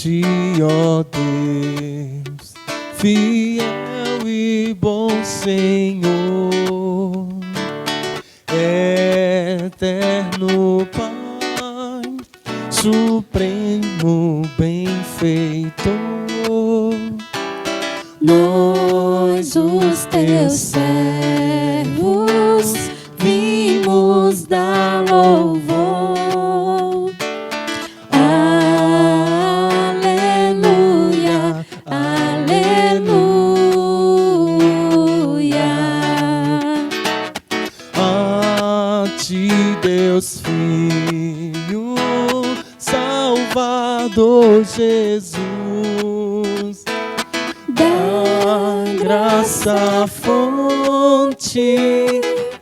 ti, ó Deus, fiel e bom Senhor, eterno Pai, supremo benfeitor. Nós, os teus servos, vimos dar louvor. Aleluia, aleluia. A ti, Deus Filho, Salvador Jesus, da graça fonte,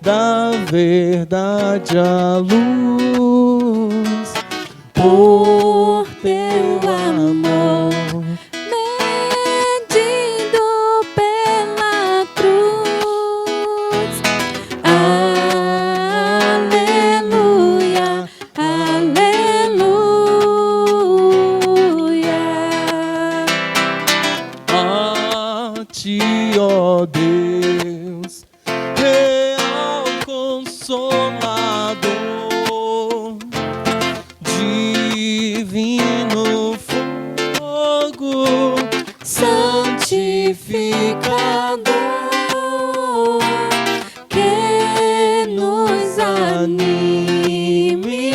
da verdade a luz, Por teu amor, medido pela cruz. Aleluia, aleluia. a ti, ó Deus, real Consolador, divino fogo, Santificador, que nos anime,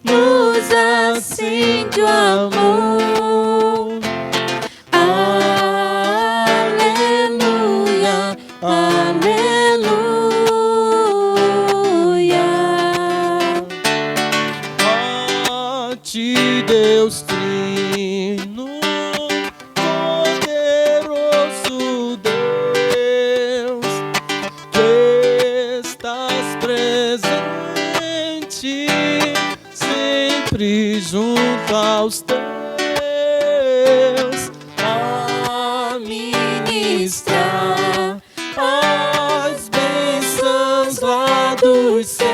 nos acende o amor. Aleluia, aleluia. a ti, Deus Trino, poderoso Deus, que estás presente sempre junto aos teus, a ministrar as bênçãos lá dos céus.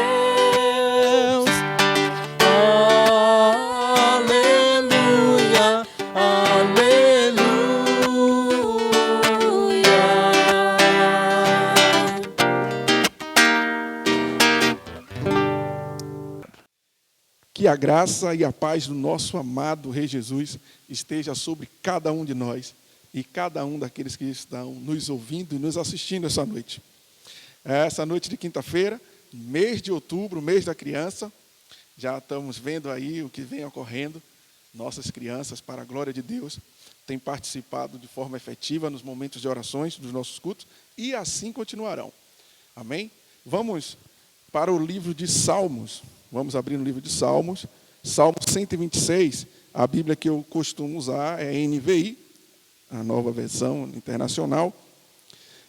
Aleluia, aleluia. Que a graça e a paz do nosso amado Rei Jesus esteja sobre cada um de nós e cada um daqueles que estão nos ouvindo e nos assistindo essa noite. Essa noite de quinta-feira, mês de outubro, mês da criança, já estamos vendo aí o que vem ocorrendo. Nossas crianças, para a glória de Deus, têm participado de forma efetiva nos momentos de orações dos nossos cultos e assim continuarão. Amém? Vamos para o livro de Salmos. Vamos abrir no livro de Salmos, Salmo 126. A Bíblia que eu costumo usar é a NVI, a nova versão internacional.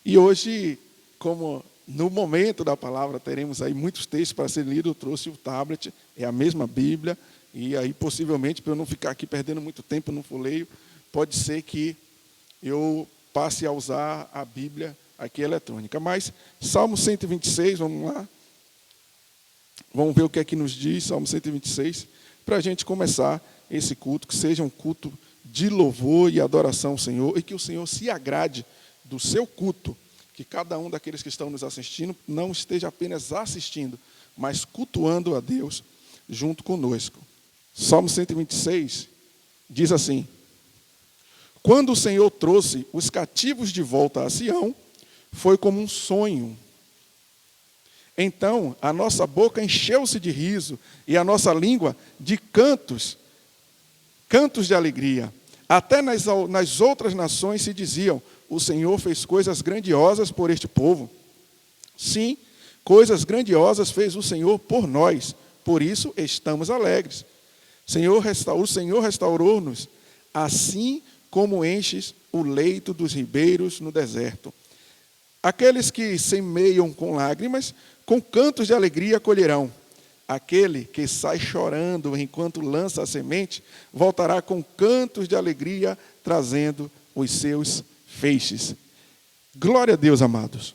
E hoje, como no momento da palavra teremos aí muitos textos para ser lidos, eu trouxe o tablet, é a mesma Bíblia, e aí possivelmente, para eu não ficar aqui perdendo muito tempo no folheio, pode ser que eu passe a usar a Bíblia aqui eletrônica. Mas Salmo 126, vamos lá. Vamos ver o que é que nos diz Salmo 126, para a gente começar esse culto, que seja um culto de louvor e adoração ao Senhor, e que o Senhor se agrade do seu culto, que cada um daqueles que estão nos assistindo não esteja apenas assistindo, mas cultuando a Deus junto conosco. Salmo 126 diz assim: quando o Senhor trouxe os cativos de volta a Sião, foi como um sonho. Então a nossa boca encheu-se de riso e a nossa língua de cantos de alegria. Até nas outras nações se diziam: o Senhor fez coisas grandiosas por este povo. Sim, coisas grandiosas fez o Senhor por nós, por isso estamos alegres. O Senhor restaurou-nos, assim como enches o leito dos ribeiros no deserto. Aqueles que semeiam com lágrimas, com cantos de alegria colherão. Aquele que sai chorando enquanto lança a semente, voltará com cantos de alegria, trazendo os seus feixes. Glória a Deus, amados.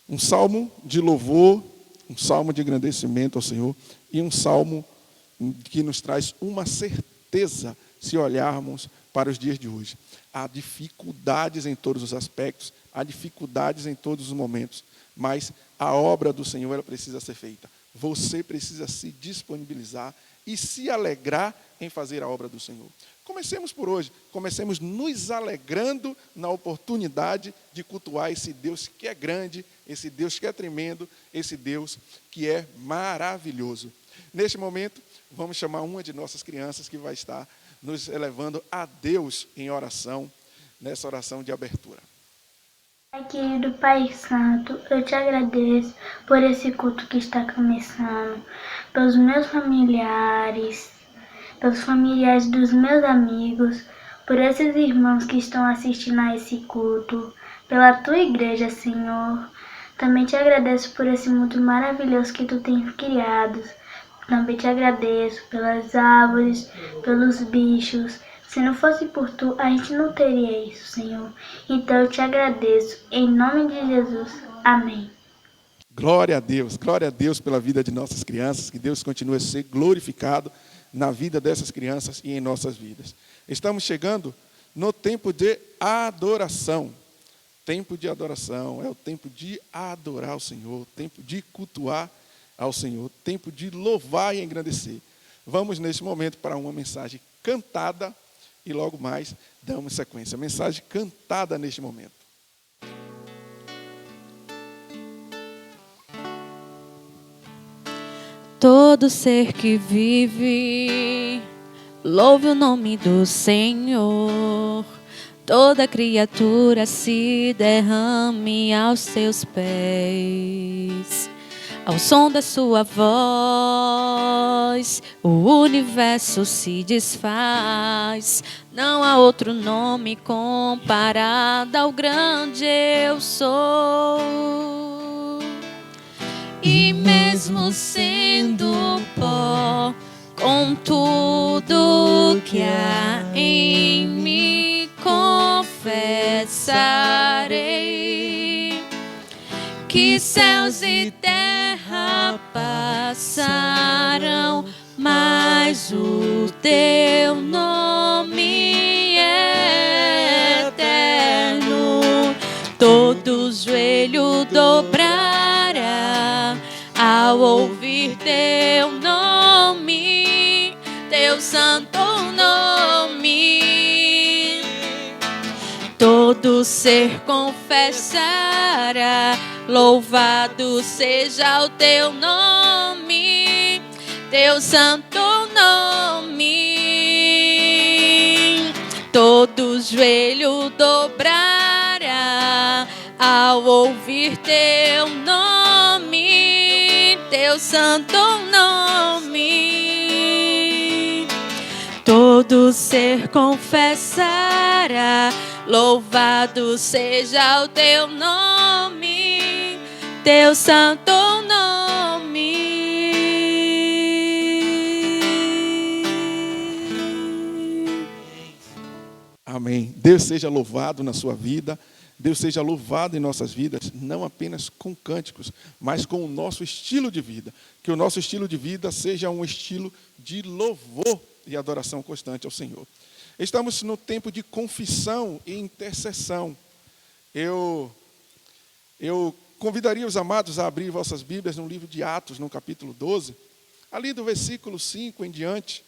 Um salmo de louvor, um salmo de engrandecimento ao Senhor, e um salmo que nos traz uma certeza se olharmos para os dias de hoje. Há dificuldades em todos os aspectos, há dificuldades em todos os momentos, mas a obra do Senhor ela precisa ser feita. Você precisa se disponibilizar e se alegrar em fazer a obra do Senhor. Comecemos por hoje, comecemos nos alegrando na oportunidade de cultuar esse Deus que é grande, esse Deus que é tremendo, esse Deus que é maravilhoso. Neste momento, vamos chamar uma de nossas crianças que vai estar nos elevando a Deus em oração, nessa oração de abertura. Pai querido, Pai Santo, eu te agradeço por esse culto que está começando, pelos meus familiares, pelos familiares dos meus amigos, por esses irmãos que estão assistindo a esse culto, pela tua igreja, Senhor. Também te agradeço por esse mundo maravilhoso que tu tens criado. Também te agradeço pelas árvores, pelos bichos. Se não fosse por tu, a gente não teria isso, Senhor. Então eu te agradeço. Em nome de Jesus. Amém. Glória a Deus pela vida de nossas crianças, que Deus continue a ser glorificado na vida dessas crianças e em nossas vidas. Estamos chegando no tempo de adoração. Tempo de adoração é o tempo de adorar o Senhor, tempo de cultuar ao Senhor, tempo de louvar e engrandecer. Vamos neste momento para uma mensagem cantada e logo mais damos sequência. Mensagem cantada neste momento. Todo ser que vive, louve o nome do Senhor. Toda criatura se derrame aos seus pés. Ao som da sua voz, o universo se desfaz. Não há outro nome comparado ao grande eu sou. E mesmo sendo pó, com tudo que há em mim, confessarei que céus e terra passarão, mas o teu nome é eterno. Todo joelho dobrará ao ouvir teu nome, teu santo nome. Todo ser confessará, louvado seja o teu nome, teu santo nome. Todo joelho dobrará ao ouvir teu nome, teu santo nome. Todo ser confessará, louvado seja o teu nome, teu santo nome. Amém. Deus seja louvado na sua vida. Deus seja louvado em nossas vidas, não apenas com cânticos, mas com o nosso estilo de vida. Que o nosso estilo de vida seja um estilo de louvor e adoração constante ao Senhor. Estamos no tempo de confissão e intercessão. Eu convidaria os amados a abrir vossas Bíblias no livro de Atos, no capítulo 12. Ali do versículo 5 em diante,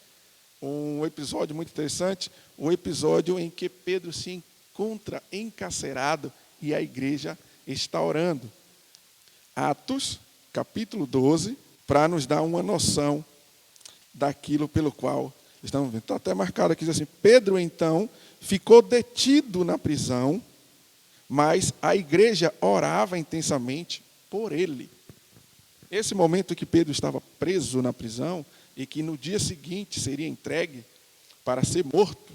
um episódio muito interessante, o episódio em que Pedro se encontra encarcerado e a igreja está orando. Atos, capítulo 12, para nos dar uma noção daquilo pelo qual estamos vendo. Está até marcado aqui, diz assim: Pedro, então, ficou detido na prisão, mas a igreja orava intensamente por ele. Esse momento que Pedro estava preso na prisão e que no dia seguinte seria entregue para ser morto,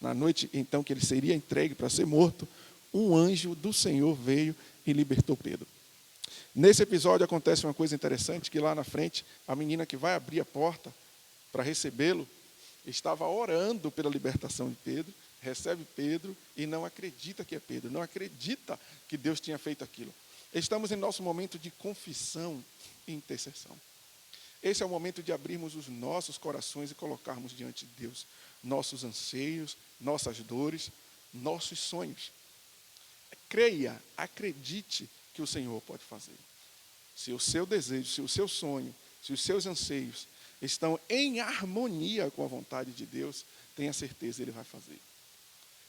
na noite então que ele seria entregue para ser morto, um anjo do Senhor veio e libertou Pedro. Nesse episódio acontece uma coisa interessante, que lá na frente, a menina que vai abrir a porta para recebê-lo, estava orando pela libertação de Pedro, recebe Pedro e não acredita que é Pedro, não acredita que Deus tinha feito aquilo. Estamos em nosso momento de confissão e intercessão. Esse é o momento de abrirmos os nossos corações e colocarmos diante de Deus. nossos anseios, nossas dores, nossos sonhos. Creia, acredite que o Senhor pode fazer. Se o seu desejo, se o seu sonho, se os seus anseios estão em harmonia com a vontade de Deus, tenha certeza, Ele vai fazer.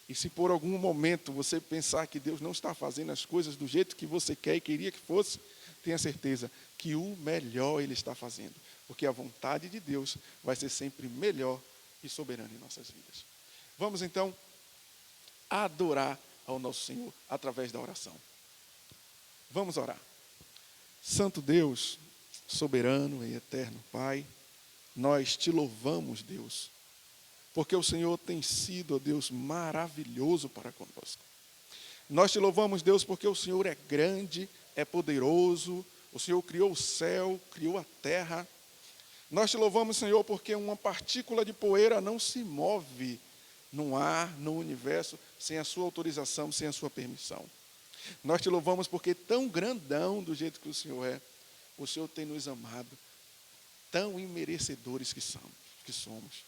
E se por algum momento você pensar que Deus não está fazendo as coisas do jeito que você quer e queria que fosse, tenha certeza que o melhor Ele está fazendo. Porque a vontade de Deus vai ser sempre melhor e soberana em nossas vidas. Vamos então adorar ao nosso Senhor através da oração. Vamos orar. Santo Deus, soberano e eterno Pai, nós te louvamos, Deus, porque o Senhor tem sido, ó Deus, maravilhoso para conosco. Nós te louvamos, Deus, porque o Senhor é grande, é poderoso, o Senhor criou o céu, criou a terra. Nós te louvamos, Senhor, porque uma partícula de poeira não se move no ar, no universo, sem a sua autorização, sem a sua permissão. Nós te louvamos porque tão grandão do jeito que o Senhor tem nos amado, tão imerecedores que somos.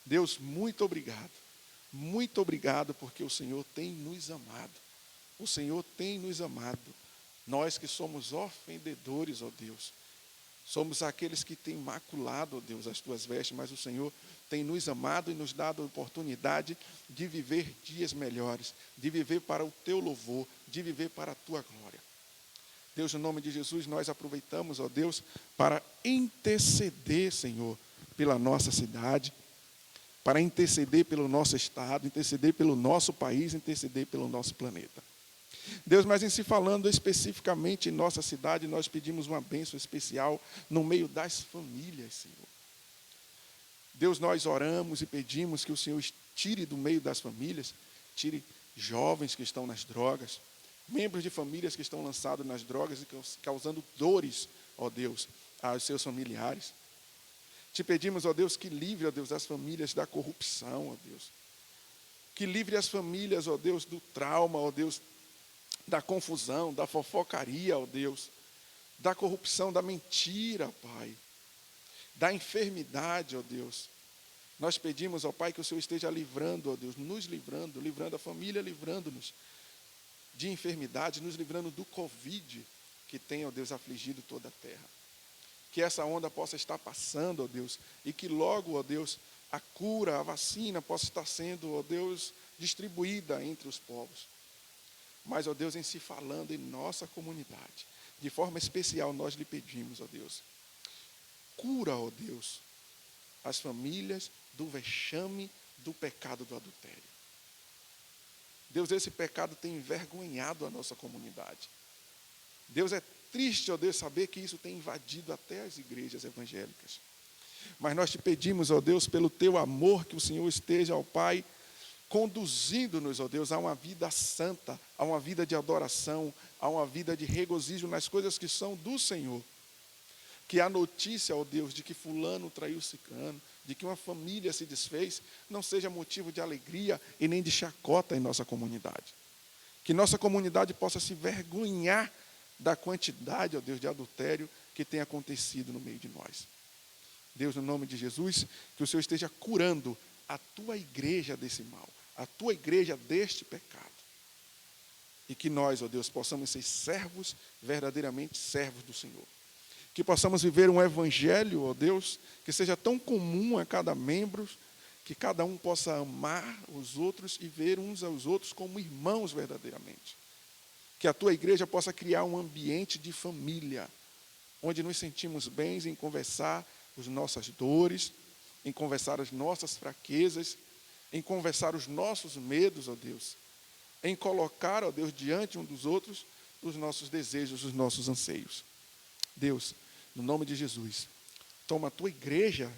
Deus, muito obrigado porque o Senhor tem nos amado. O Senhor tem nos amado. Nós que somos ofendedores, ó Deus, somos aqueles que têm maculado, ó Deus, as tuas vestes, mas o Senhor tem nos amado e nos dado a oportunidade de viver dias melhores, de viver para o teu louvor, de viver para a tua glória. Deus, no nome de Jesus, nós aproveitamos, ó Deus, para interceder, Senhor, pela nossa cidade, para interceder pelo nosso estado, interceder pelo nosso país, interceder pelo nosso planeta. Deus, mas em se falando especificamente em nossa cidade, nós pedimos uma bênção especial no meio das famílias, Senhor. Deus, nós oramos e pedimos que o Senhor tire do meio das famílias, tire jovens que estão nas drogas, membros de famílias que estão lançados nas drogas e causando dores, ó Deus, aos seus familiares. Te pedimos, ó Deus, que livre, ó Deus, as famílias da corrupção, ó Deus. Que livre as famílias, ó Deus, do trauma, ó Deus, da confusão, da fofocaria, ó Deus, da corrupção, da mentira, Pai, da enfermidade, ó Deus. Nós pedimos, ó Pai, que o Senhor esteja livrando, ó Deus, nos livrando a família, livrando-nos de enfermidade, nos livrando do Covid, que tem, ó Deus, afligido toda a terra. Que essa onda possa estar passando, ó Deus, e que logo, ó Deus, a cura, a vacina possa estar sendo, ó Deus, distribuída entre os povos. Mas, ó Deus, em se falando em nossa comunidade, de forma especial nós lhe pedimos, ó Deus, cura, ó Deus, as famílias do vexame do pecado do adultério. Deus, esse pecado tem envergonhado a nossa comunidade. Deus, é triste, ó Deus, saber que isso tem invadido até as igrejas evangélicas. Mas nós te pedimos, ó Deus, pelo teu amor, que o Senhor esteja, ó Pai, conduzindo-nos, ó Deus, a uma vida santa, a uma vida de adoração, a uma vida de regozijo nas coisas que são do Senhor. Que a notícia, ó Deus, de que fulano traiu ciclano, de que uma família se desfez, não seja motivo de alegria e nem de chacota em nossa comunidade. Que nossa comunidade possa se vergonhar da quantidade, ó Deus, de adultério que tem acontecido no meio de nós. Deus, no nome de Jesus, que o Senhor esteja curando a tua igreja desse mal, a tua igreja deste pecado. E que nós, ó Deus, possamos ser servos, verdadeiramente servos do Senhor. Que possamos viver um evangelho, ó Deus, que seja tão comum a cada membro, que cada um possa amar os outros e ver uns aos outros como irmãos verdadeiramente. Que a tua igreja possa criar um ambiente de família, onde nos sentimos bem em conversar as nossas dores, em conversar as nossas fraquezas, em conversar os nossos medos, ó Deus, em colocar, ó Deus, diante um dos outros os nossos desejos, os nossos anseios. Deus, no nome de Jesus, toma a tua igreja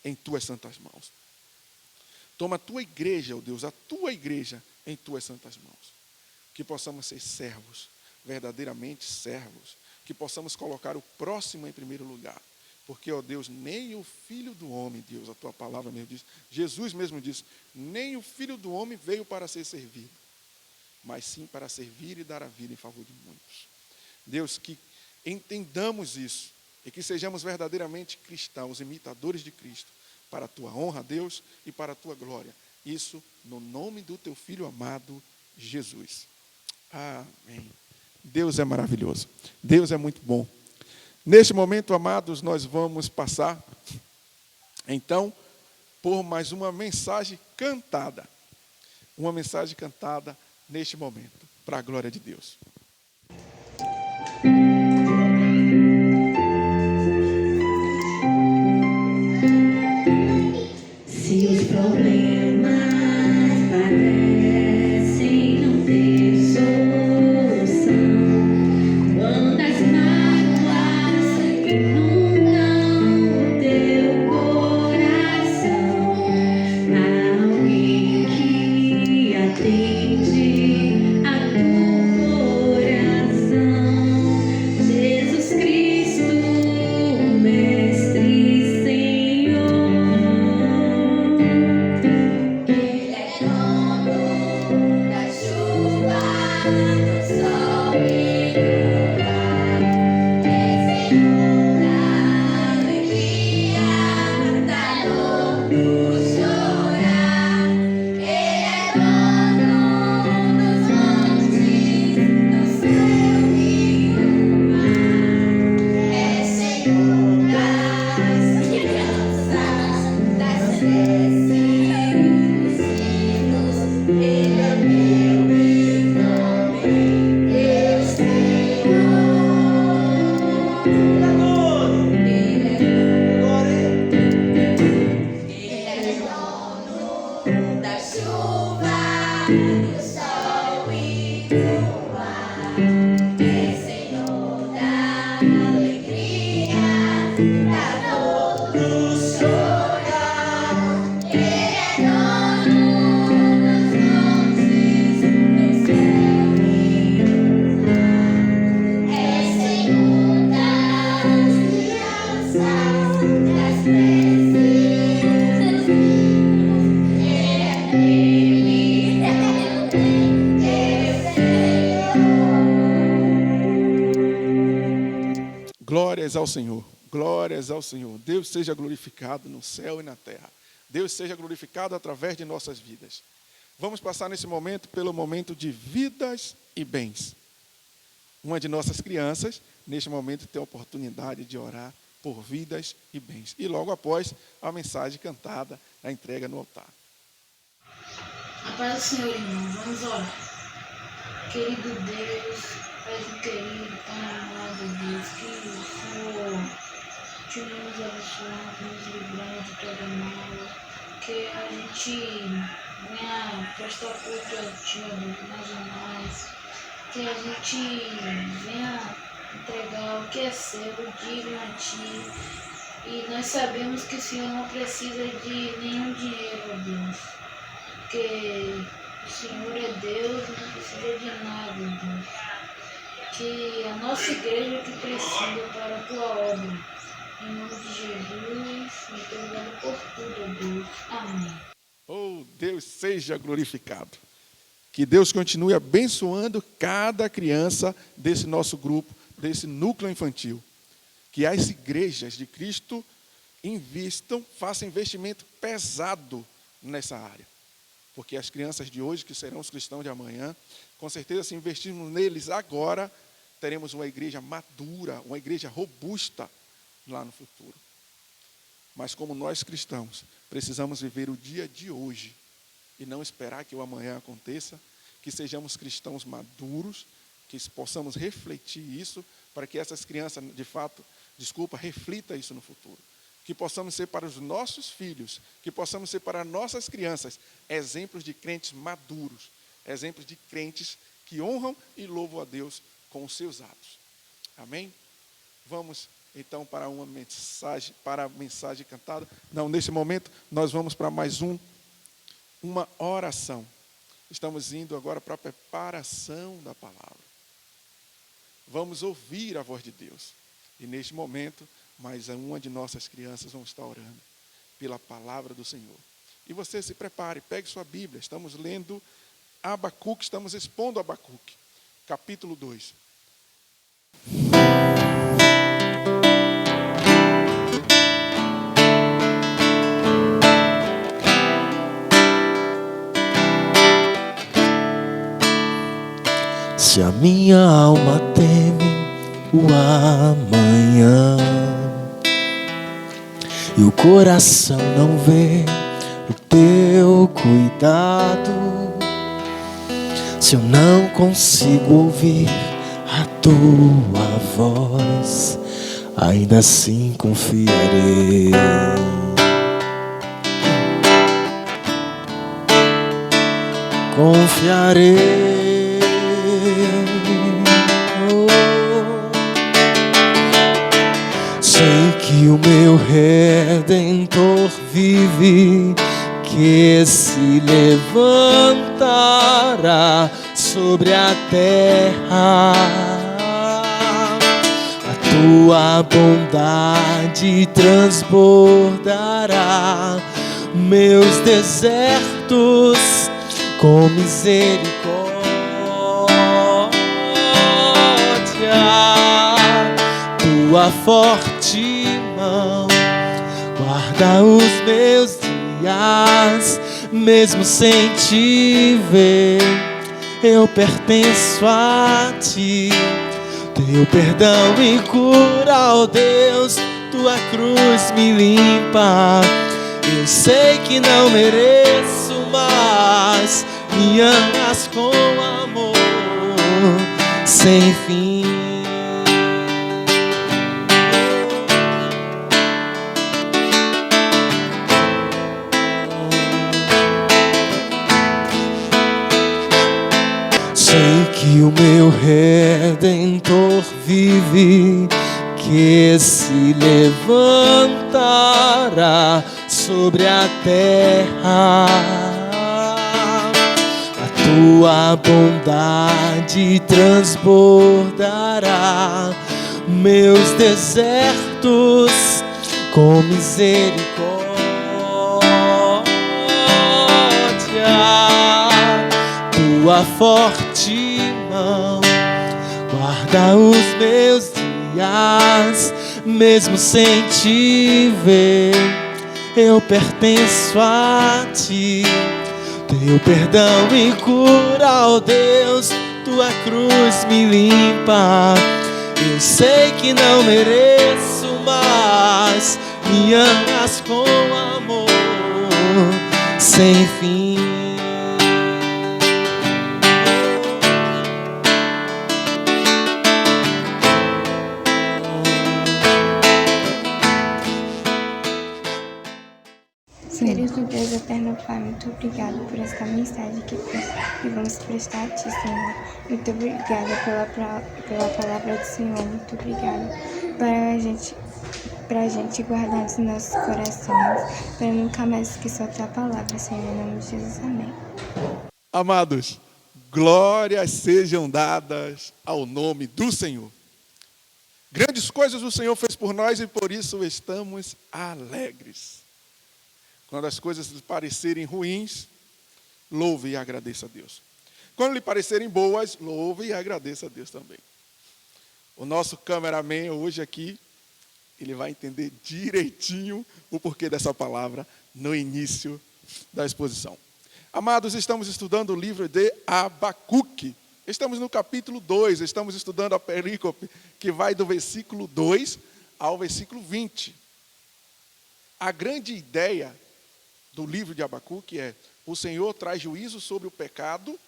em tuas santas mãos. Toma a tua igreja, ó Deus, a tua igreja em tuas santas mãos. Que possamos ser servos, verdadeiramente servos. Que possamos colocar o próximo em primeiro lugar. Porque, ó Deus, nem o Filho do Homem, Deus, a tua palavra mesmo diz, Jesus mesmo disse, nem o Filho do Homem veio para ser servido, mas sim para servir e dar a vida em favor de muitos. Deus, que entendamos isso e que sejamos verdadeiramente cristãos, imitadores de Cristo, para a tua honra, Deus, e para a tua glória. Isso no nome do teu Filho amado, Jesus. Amém. Deus é maravilhoso. Deus é muito bom. Neste momento, amados, nós vamos passar, então, por mais uma mensagem cantada. Uma mensagem cantada neste momento, para a glória de Deus. Se os problemas parecem não ter solução, quando as mágoas inundam o teu coração, há alguém que atende a tua oração. Jesus Cristo, Mestre e Senhor. Ele é dono da chuva, do sol e do mar. É Senhor da alegria, da dor, do chorar. Ele é dono dos montes, do céu e do mar. É Senhor das crianças, das preces e dos filhos. Ele é meu e também Deus Senhor. Ele é dono da chuva, do sol e do mar. É Senhor da alegria, da dor, do chorar. Ele é dono dos montes, do céu e do mar. É Senhor das crianças, das preces e dos filhos. Ele é meu e também Deus Senhor. Glórias ao Senhor, glórias ao Senhor. Deus seja glorificado no céu e na terra. Deus seja glorificado através de nossas vidas. Vamos passar nesse momento pelo momento de vidas e bens. Uma de nossas crianças, neste momento, tem a oportunidade de orar por vidas e bens. E logo após, a mensagem cantada, a entrega no altar. A paz do Senhor, irmão, vamos orar. Querido Deus, Pai querido, Pai amado Deus, que o Senhor continue nos abençoando, nos livrando de toda mal, que a gente venha prestar culto a Ti, ó Deus, mais e mais, que a gente venha entregar o que é seu, digno a Ti, e nós sabemos que o Senhor não precisa de nenhum dinheiro, ó Deus, porque o Senhor é Deus e não precisa de nada, Deus. Que a nossa igreja que precisa para a Tua obra. Em nome de Jesus, muito obrigado por tudo, ó Deus. Amém. Oh, Deus seja glorificado. Que Deus continue abençoando cada criança desse nosso grupo, desse núcleo infantil. Que as igrejas de Cristo invistam, façam investimento pesado nessa área. Porque as crianças de hoje, que serão os cristãos de amanhã, com certeza, se investirmos neles agora, teremos uma igreja madura, uma igreja robusta lá no futuro. Mas como nós cristãos, precisamos viver o dia de hoje e não esperar que o amanhã aconteça, que sejamos cristãos maduros, que possamos refletir isso, para que essas crianças, de fato, reflitam isso no futuro. Que possamos ser para os nossos filhos, que possamos ser para nossas crianças, exemplos de crentes maduros, exemplos de crentes que honram e louvam a Deus com os seus atos. Amém? Vamos então para a mensagem cantada. Não, nesse momento nós vamos para mais uma oração. Estamos indo agora para a preparação da palavra. Vamos ouvir a voz de Deus. E neste momento, mais uma de nossas crianças vão estar orando pela palavra do Senhor. E você se prepare, pegue sua Bíblia. Estamos lendo Abacuque, estamos expondo Abacuque, capítulo 2. Se a minha alma teme o amanhã e o coração não vê o teu cuidado, se eu não consigo ouvir a tua voz, ainda assim confiarei. Confiarei. Oh. Sei que o meu Redentor vive, que se levantará sobre a terra. A tua bondade transbordará meus desertos com misericórdia. Tua forte mão guarda os meus dias, mesmo sem te ver, eu pertenço a ti. Teu perdão me cura, ó Deus, tua cruz me limpa. Eu sei que não mereço, mas me amas com amor sem fim. Sei que o meu Redentor vive, que se levantará sobre a terra. A tua bondade transbordará meus desertos com misericórdia. Tua forte mão guarda os meus dias, mesmo sem te ver, eu pertenço a ti. Teu perdão me cura, ó Deus, tua cruz me limpa. Eu sei que não mereço, mas me amas com amor sem fim. Querido Deus, eterno Pai, muito obrigado por esta mensagem que vamos prestar a Ti, Senhor. Muito obrigada pela palavra do Senhor. Muito obrigada para a gente guardar nos nossos corações, para nunca mais esquecer a Tua palavra, Senhor. Em nome de Jesus, amém. Amados, glórias sejam dadas ao nome do Senhor. Grandes coisas o Senhor fez por nós e por isso estamos alegres. Quando as coisas lhe parecerem ruins, louve e agradeça a Deus. Quando lhe parecerem boas, louve e agradeça a Deus também. O nosso cameraman hoje aqui, ele vai entender direitinho o porquê dessa palavra no início da exposição. Amados, estamos estudando o livro de Abacuque. Estamos no capítulo 2, estamos estudando a perícope que vai do versículo 2 ao versículo 20. A grande ideia do livro de Abacuque é: o Senhor traz juízo sobre o pecado,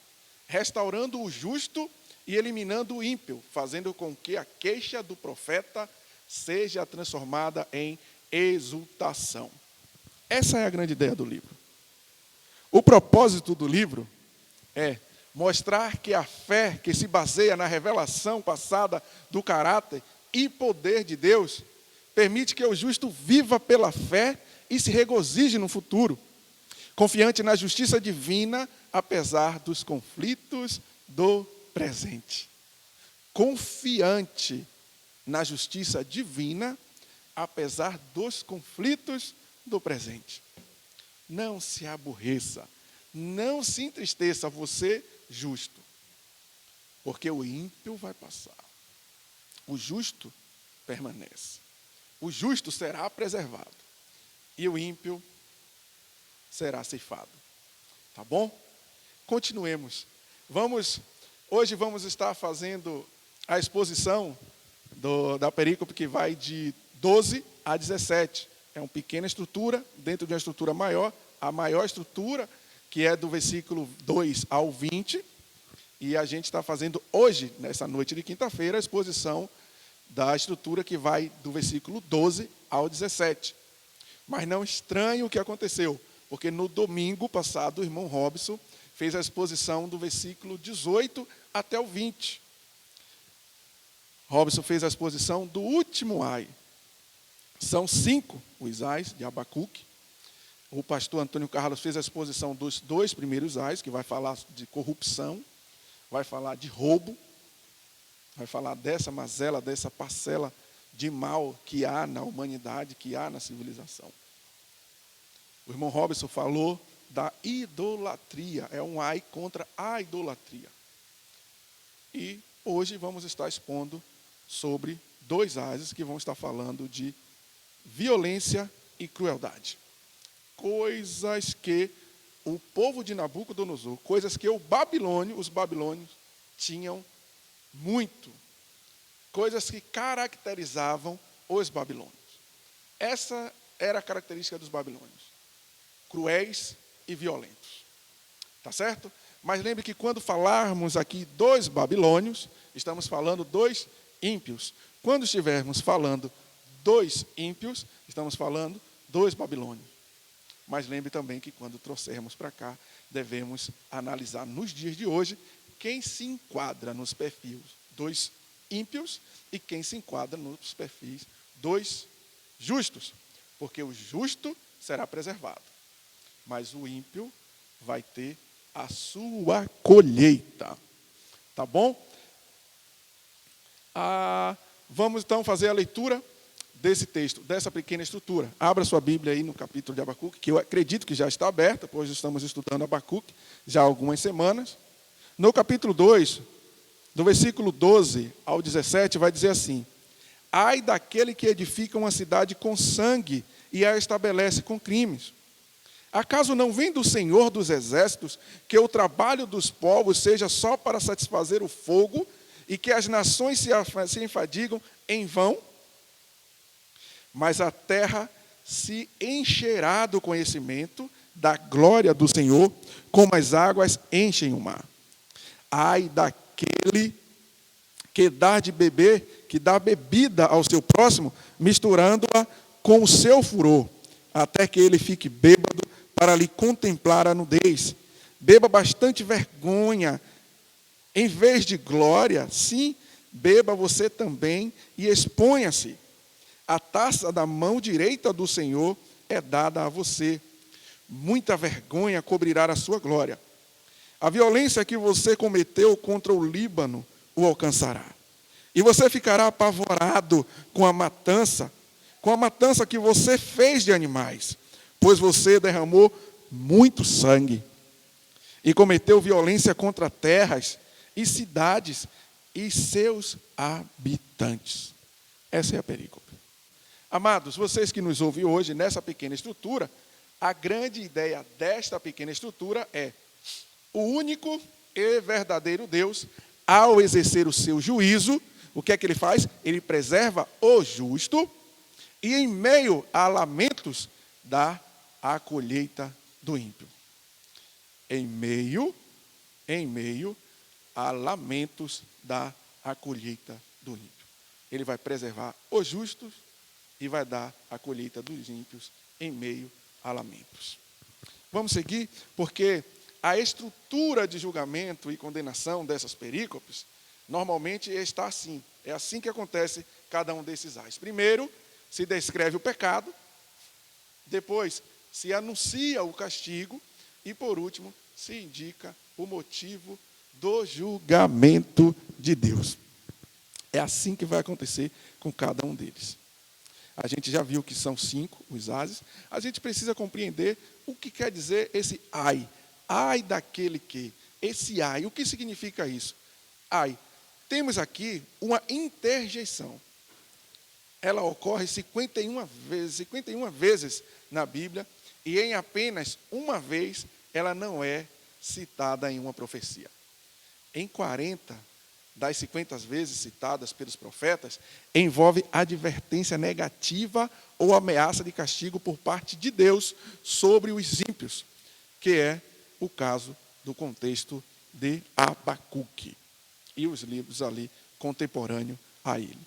restaurando o justo e eliminando o ímpio, fazendo com que a queixa do profeta seja transformada em exultação. Essa é a grande ideia do livro. O propósito do livro é mostrar que a fé que se baseia na revelação passada do caráter e poder de Deus permite que o justo viva pela fé e se regozije no futuro, confiante na justiça divina, apesar dos conflitos do presente. Confiante na justiça divina, apesar dos conflitos do presente. Não se aborreça, não se entristeça, você justo, porque o ímpio vai passar, o justo permanece. O justo será preservado e o ímpio será ceifado. Tá bom? Continuemos. Vamos Hoje vamos estar fazendo a exposição da perícope que vai de 12 a 17. É uma pequena estrutura dentro de uma estrutura maior. A maior estrutura, que é do versículo 2 ao 20. E a gente está fazendo hoje, nessa noite de quinta-feira, a exposição da estrutura que vai do versículo 12 ao 17. Mas não estranhe o que aconteceu, porque no domingo passado o irmão Robson fez a exposição do versículo 18 até o 20. Robson fez a exposição do último ai. São 5 os ais de Abacuque. O pastor Antônio Carlos fez a exposição dos 2 primeiros ais, que vai falar de corrupção, vai falar de roubo, vai falar dessa mazela, dessa parcela de mal que há na humanidade, que há na civilização. O irmão Robson falou da idolatria, é um ai contra a idolatria. E hoje vamos estar expondo sobre 2 ais que vão estar falando de violência e crueldade. Coisas que o povo de Nabucodonosor, coisas que os babilônios tinham muito. Coisas que caracterizavam os babilônios. Essa era a característica dos babilônios. Cruéis e violentos. Tá certo? Mas lembre que quando falarmos aqui dos babilônios, estamos falando dos ímpios. Quando estivermos falando dos ímpios, estamos falando dos babilônios. Mas lembre também que quando trouxermos para cá, devemos analisar nos dias de hoje quem se enquadra nos perfis dos ímpios e quem se enquadra nos perfis dos justos. Porque o justo será preservado, mas o ímpio vai ter a sua colheita. Tá bom? Vamos então fazer a leitura desse texto, dessa pequena estrutura. Abra sua Bíblia aí no capítulo de Abacuque, que eu acredito que já está aberta, pois estamos estudando Abacuque já há algumas semanas. No capítulo 2, do versículo 12 ao 17, vai dizer assim: ai daquele que edifica uma cidade com sangue e a estabelece com crimes. Acaso não vem do Senhor dos exércitos que o trabalho dos povos seja só para satisfazer o fogo e que as nações se enfadigam em vão? Mas a terra se encherá do conhecimento da glória do Senhor, como as águas enchem o mar. Ai daquele que dá de beber, que dá bebida ao seu próximo, misturando-a com o seu furor, até que ele fique bêbado para lhe contemplar a nudez. Beba bastante vergonha, em vez de glória, sim, beba você também e exponha-se. A taça da mão direita do Senhor é dada a você. Muita vergonha cobrirá a sua glória. A violência que você cometeu contra o Líbano o alcançará. E você ficará apavorado com a matança que você fez de animais, pois você derramou muito sangue e cometeu violência contra terras e cidades e seus habitantes. Essa é a perícope. Amados, vocês que nos ouvem hoje nessa pequena estrutura, a grande ideia desta pequena estrutura é: o único e verdadeiro Deus, ao exercer o seu juízo, o que é que ele faz? Ele preserva o justo e, em meio a lamentos, dá a colheita do ímpio. Em meio a lamentos, dá a colheita do ímpio. Ele vai preservar os justos e vai dar a colheita dos ímpios em meio a lamentos. Vamos seguir, porque a estrutura de julgamento e condenação dessas perícopes normalmente está assim. É assim que acontece cada um desses ais. Primeiro, se descreve o pecado. Depois, se anuncia o castigo. E, por último, se indica o motivo do julgamento de Deus. É assim que vai acontecer com cada um deles. A gente já viu que são 5 os ases. A gente precisa compreender o que quer dizer esse ai. Ai daquele que. Esse ai, o que significa isso? Ai. Temos aqui uma interjeição. Ela ocorre 51 vezes na Bíblia, e em apenas uma vez ela não é citada em uma profecia. em 40 das 50 vezes citadas pelos profetas, envolve advertência negativa ou ameaça de castigo por parte de Deus sobre os ímpios, que é o caso do contexto de Abacuque e os livros ali contemporâneos a ele.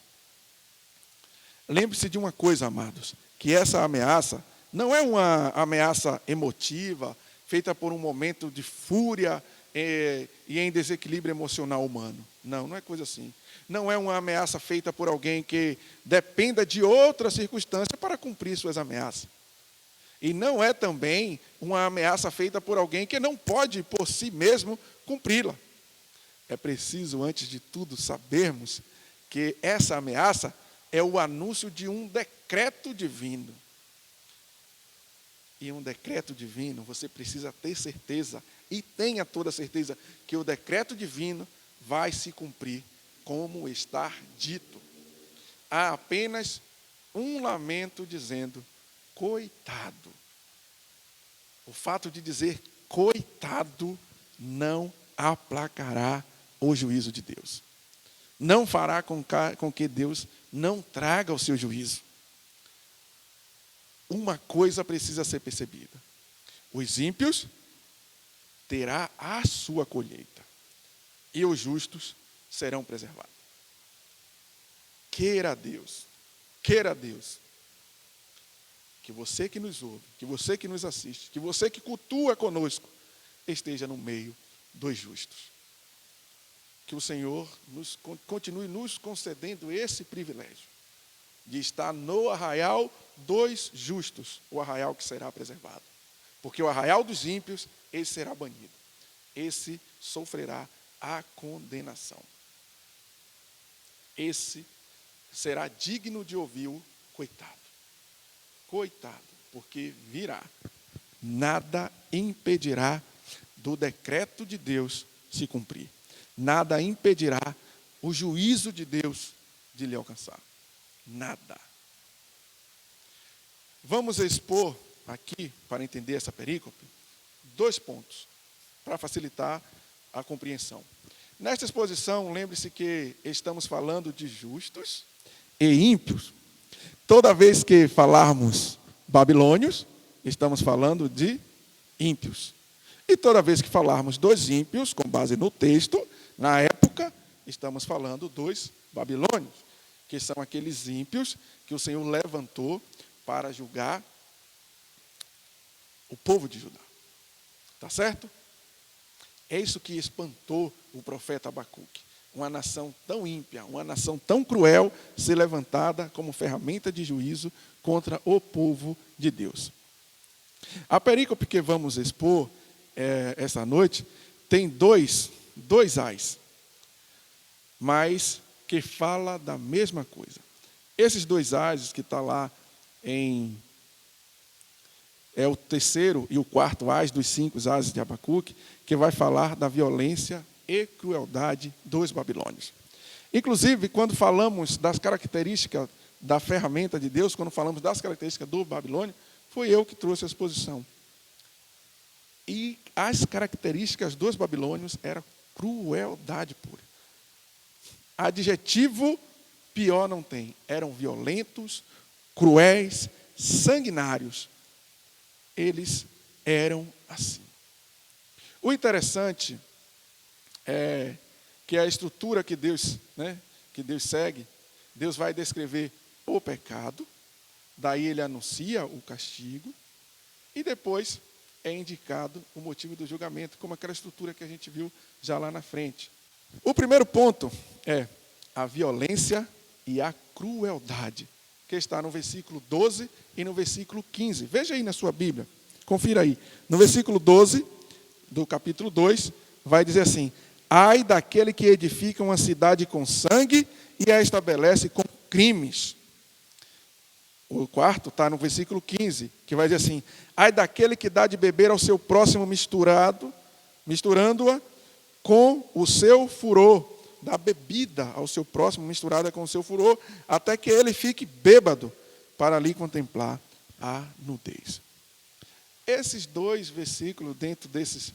Lembre-se de uma coisa, amados, que essa ameaça não é uma ameaça emotiva, feita por um momento de fúria e em desequilíbrio emocional humano. Não, não é coisa assim. Não é uma ameaça feita por alguém que dependa de outra circunstância para cumprir suas ameaças. E não é também uma ameaça feita por alguém que não pode, por si mesmo, cumpri-la. É preciso, antes de tudo, sabermos que essa ameaça é o anúncio de um decreto divino. E um decreto divino, você precisa ter certeza, e tenha toda a certeza, que o decreto divino vai se cumprir como está dito. Há apenas um lamento dizendo, coitado. O fato de dizer coitado não aplacará o juízo de Deus. Não fará com que Deus não traga o seu juízo. Uma coisa precisa ser percebida. Os ímpios terá a sua colheita. E os justos serão preservados. Queira Deus, que você que nos ouve, que você que nos assiste, que você que cultua conosco, esteja no meio dos justos. Que o Senhor continue nos concedendo esse privilégio de estar no arraial dos justos, o arraial que será preservado. Porque o arraial dos ímpios, esse será banido. Esse sofrerá a condenação. Esse será digno de ouvir o coitado. Coitado, porque virá. Nada impedirá do decreto de Deus se cumprir. Nada impedirá o juízo de Deus de lhe alcançar. Nada. Vamos expor aqui, para entender essa perícope, 2 pontos, para facilitar a compreensão. Nesta exposição, lembre-se que estamos falando de justos e ímpios. Toda vez que falarmos babilônios, estamos falando de ímpios. E toda vez que falarmos dos ímpios, com base no texto, na época, estamos falando dos babilônios, que são aqueles ímpios que o Senhor levantou para julgar o povo de Judá. Está certo? É isso que espantou o profeta Abacuque. Uma nação tão ímpia, uma nação tão cruel, ser levantada como ferramenta de juízo contra o povo de Deus. A perícope que vamos expor essa noite tem dois ais, mas que fala da mesma coisa. Esses 2 ais que está lá é o 3º e o 4º ais dos 5 ais de Abacuque, que vai falar da violência e crueldade dos babilônios. Inclusive, quando falamos das características da ferramenta de Deus, quando falamos das características do Babilônio, foi eu que trouxe a exposição. E as características dos babilônios eram crueldade pura. Adjetivo pior não tem. Eram violentos, cruéis, sanguinários. Eles eram assim. O interessante é que a estrutura que Deus segue, Deus vai descrever o pecado, daí ele anuncia o castigo, e depois é indicado o motivo do julgamento, como aquela estrutura que a gente viu já lá na frente. O primeiro ponto é a violência e a crueldade, que está no versículo 12 e no versículo 15. Veja aí na sua Bíblia, confira aí. No versículo 12 do capítulo 2, vai dizer assim: ai daquele que edifica uma cidade com sangue e a estabelece com crimes. O quarto está no versículo 15, que vai dizer assim: ai daquele que dá de beber ao seu próximo misturando-a com o seu furor, dá bebida ao seu próximo misturada com o seu furor, até que ele fique bêbado, para ali contemplar a nudez. Esses 2 versículos, dentro desses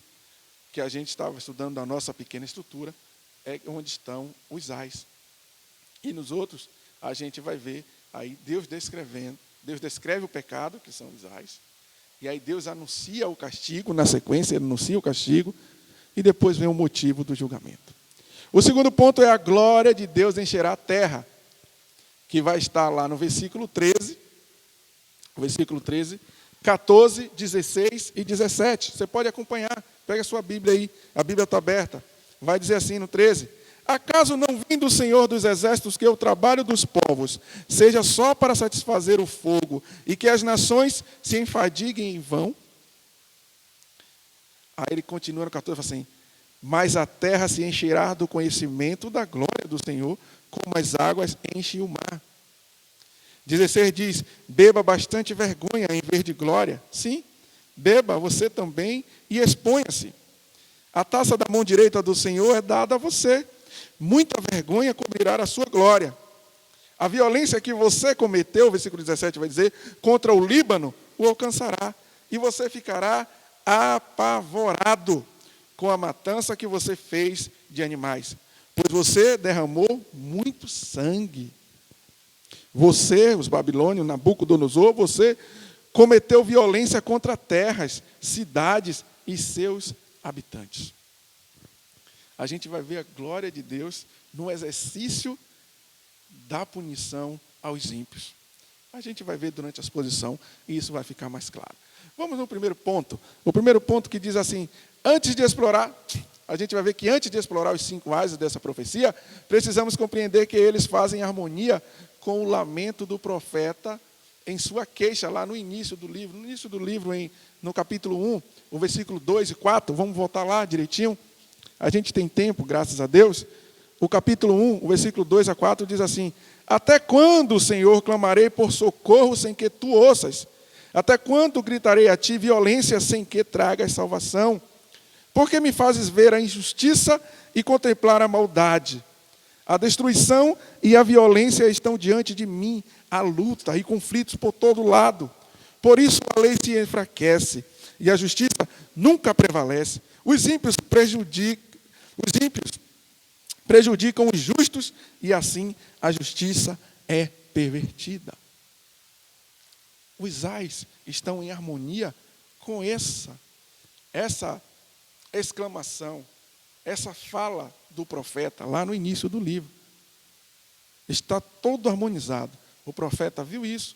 que a gente estava estudando da nossa pequena estrutura, é onde estão os ais. E nos outros, a gente vai ver aí Deus descreve o pecado, que são os ais, e aí Deus anuncia o castigo, na sequência ele anuncia o castigo, e depois vem o motivo do julgamento. O segundo ponto é a glória de Deus encherá a terra, que vai estar lá no versículo 13, 14, 16 e 17. Você pode acompanhar, pega a sua Bíblia aí, a Bíblia está aberta. Vai dizer assim no 13: acaso não vim do Senhor dos exércitos que o trabalho dos povos seja só para satisfazer o fogo e que as nações se enfadiguem em vão? Aí ele continua no 14, fala assim: mas a terra se encherá do conhecimento da glória do Senhor, como as águas enchem o mar. 16 diz: beba bastante vergonha em vez de glória. Sim, beba você também e exponha-se. A taça da mão direita do Senhor é dada a você. Muita vergonha cobrirá a sua glória. A violência que você cometeu, versículo 17 vai dizer, contra o Líbano, o alcançará. E você ficará apavorado com a matança que você fez de animais. Pois você derramou muito sangue. Você, os babilônios, Nabucodonosor, você cometeu violência contra terras, cidades e seus habitantes. A gente vai ver a glória de Deus no exercício da punição aos ímpios. A gente vai ver durante a exposição e isso vai ficar mais claro. Vamos no primeiro ponto. O primeiro ponto que diz assim: antes de explorar, a gente vai ver que antes de explorar os 5 ases dessa profecia, precisamos compreender que eles fazem harmonia com o lamento do profeta em sua queixa, lá no início do livro. No início do livro, no capítulo 1, o versículo 2 e 4, vamos voltar lá direitinho. A gente tem tempo, graças a Deus. O capítulo 1, o versículo 2 a 4 diz assim: até quando, Senhor, clamarei por socorro sem que tu ouças? Até quando gritarei a ti violência sem que tragas salvação? Porque me fazes ver a injustiça e contemplar a maldade? A destruição e a violência estão diante de mim, a luta e conflitos por todo lado. Por isso a lei se enfraquece e a justiça nunca prevalece. Os ímpios prejudicam os justos e assim a justiça é pervertida. Os ais estão em harmonia com essa exclamação, essa fala do profeta lá no início do livro. Está todo harmonizado. O profeta viu isso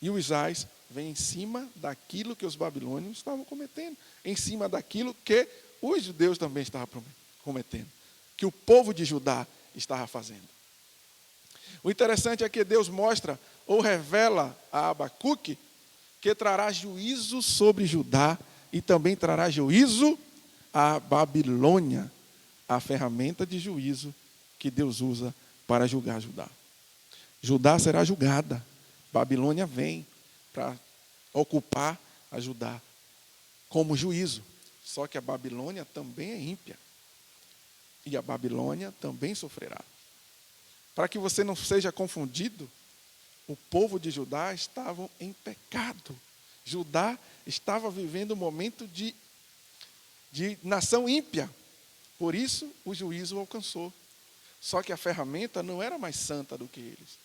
e os ais vêm em cima daquilo que os babilônios estavam cometendo, em cima daquilo que os judeus também estavam cometendo, que o povo de Judá estava fazendo. O interessante é que Deus mostra ou revela a Abacuque que trará juízo sobre Judá e também trará juízo à Babilônia, a ferramenta de juízo que Deus usa para julgar Judá. Judá será julgada, Babilônia vem para ocupar a Judá como juízo. Só que a Babilônia também é ímpia. E a Babilônia também sofrerá. Para que você não seja confundido, o povo de Judá estava em pecado. Judá estava vivendo um momento de nação ímpia. Por isso, o juízo o alcançou. Só que a ferramenta não era mais santa do que eles.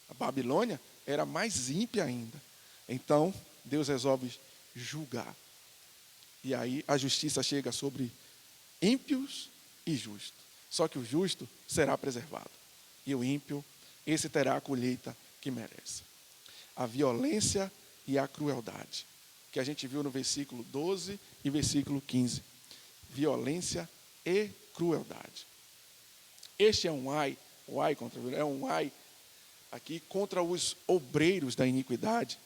A Babilônia era mais ímpia ainda. Então, Deus resolve julgar. E aí a justiça chega sobre ímpios e justos. Só que o justo será preservado. E o ímpio, esse terá a colheita que merece. A violência e a crueldade, que a gente viu no versículo 12 e versículo 15. Violência e crueldade. Este é um ai aqui contra os obreiros da iniquidade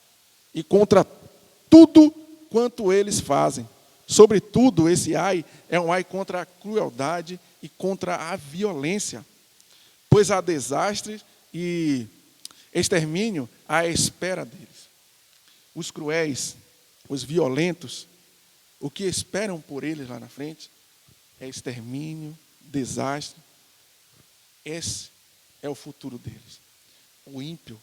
e contra tudo quanto eles fazem. Sobretudo, esse ai é um ai contra a crueldade e contra a violência, pois há desastre e extermínio à espera deles. Os cruéis, os violentos, o que esperam por eles lá na frente é extermínio, desastre. Esse é o futuro deles. O ímpio,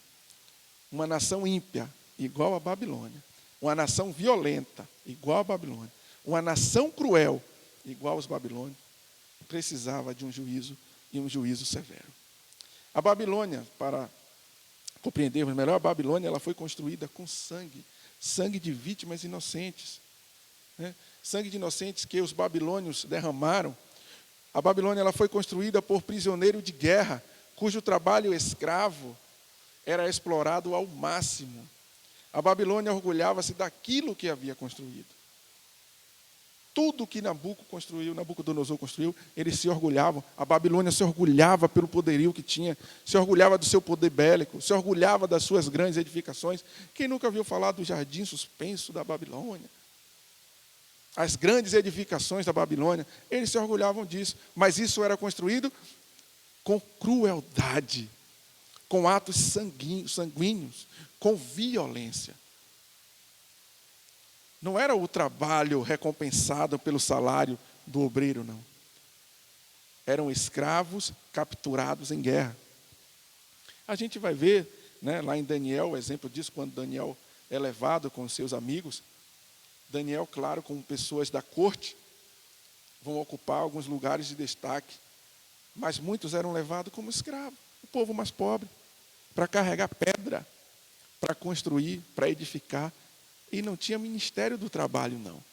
uma nação ímpia, igual a Babilônia. Uma nação violenta, igual a Babilônia. Uma nação cruel, igual aos babilônios. precisava de um juízo, e um juízo severo. A Babilônia, para compreendermos melhor, a Babilônia ela foi construída com sangue, sangue de vítimas inocentes, né? Sangue de inocentes que os babilônios derramaram. A Babilônia ela foi construída por prisioneiro de guerra, cujo trabalho escravo era explorado ao máximo. A Babilônia orgulhava-se daquilo que havia construído. Tudo que Nabucodonosor construiu, eles se orgulhavam. A Babilônia se orgulhava pelo poderio que tinha, se orgulhava do seu poder bélico, se orgulhava das suas grandes edificações. Quem nunca ouviu falar do jardim suspenso da Babilônia? As grandes edificações da Babilônia, eles se orgulhavam disso. Mas isso era construído com crueldade, com atos sanguíneos, com violência. Não era o trabalho recompensado pelo salário do obreiro, não. Eram escravos capturados em guerra. A gente vai ver, né, lá em Daniel, o exemplo disso, quando Daniel é levado com seus amigos. Daniel, claro, com pessoas da corte, vão ocupar alguns lugares de destaque. Mas muitos eram levados como escravos, o povo mais pobre, para carregar pedra, para construir, para edificar. E não tinha ministério do trabalho, não.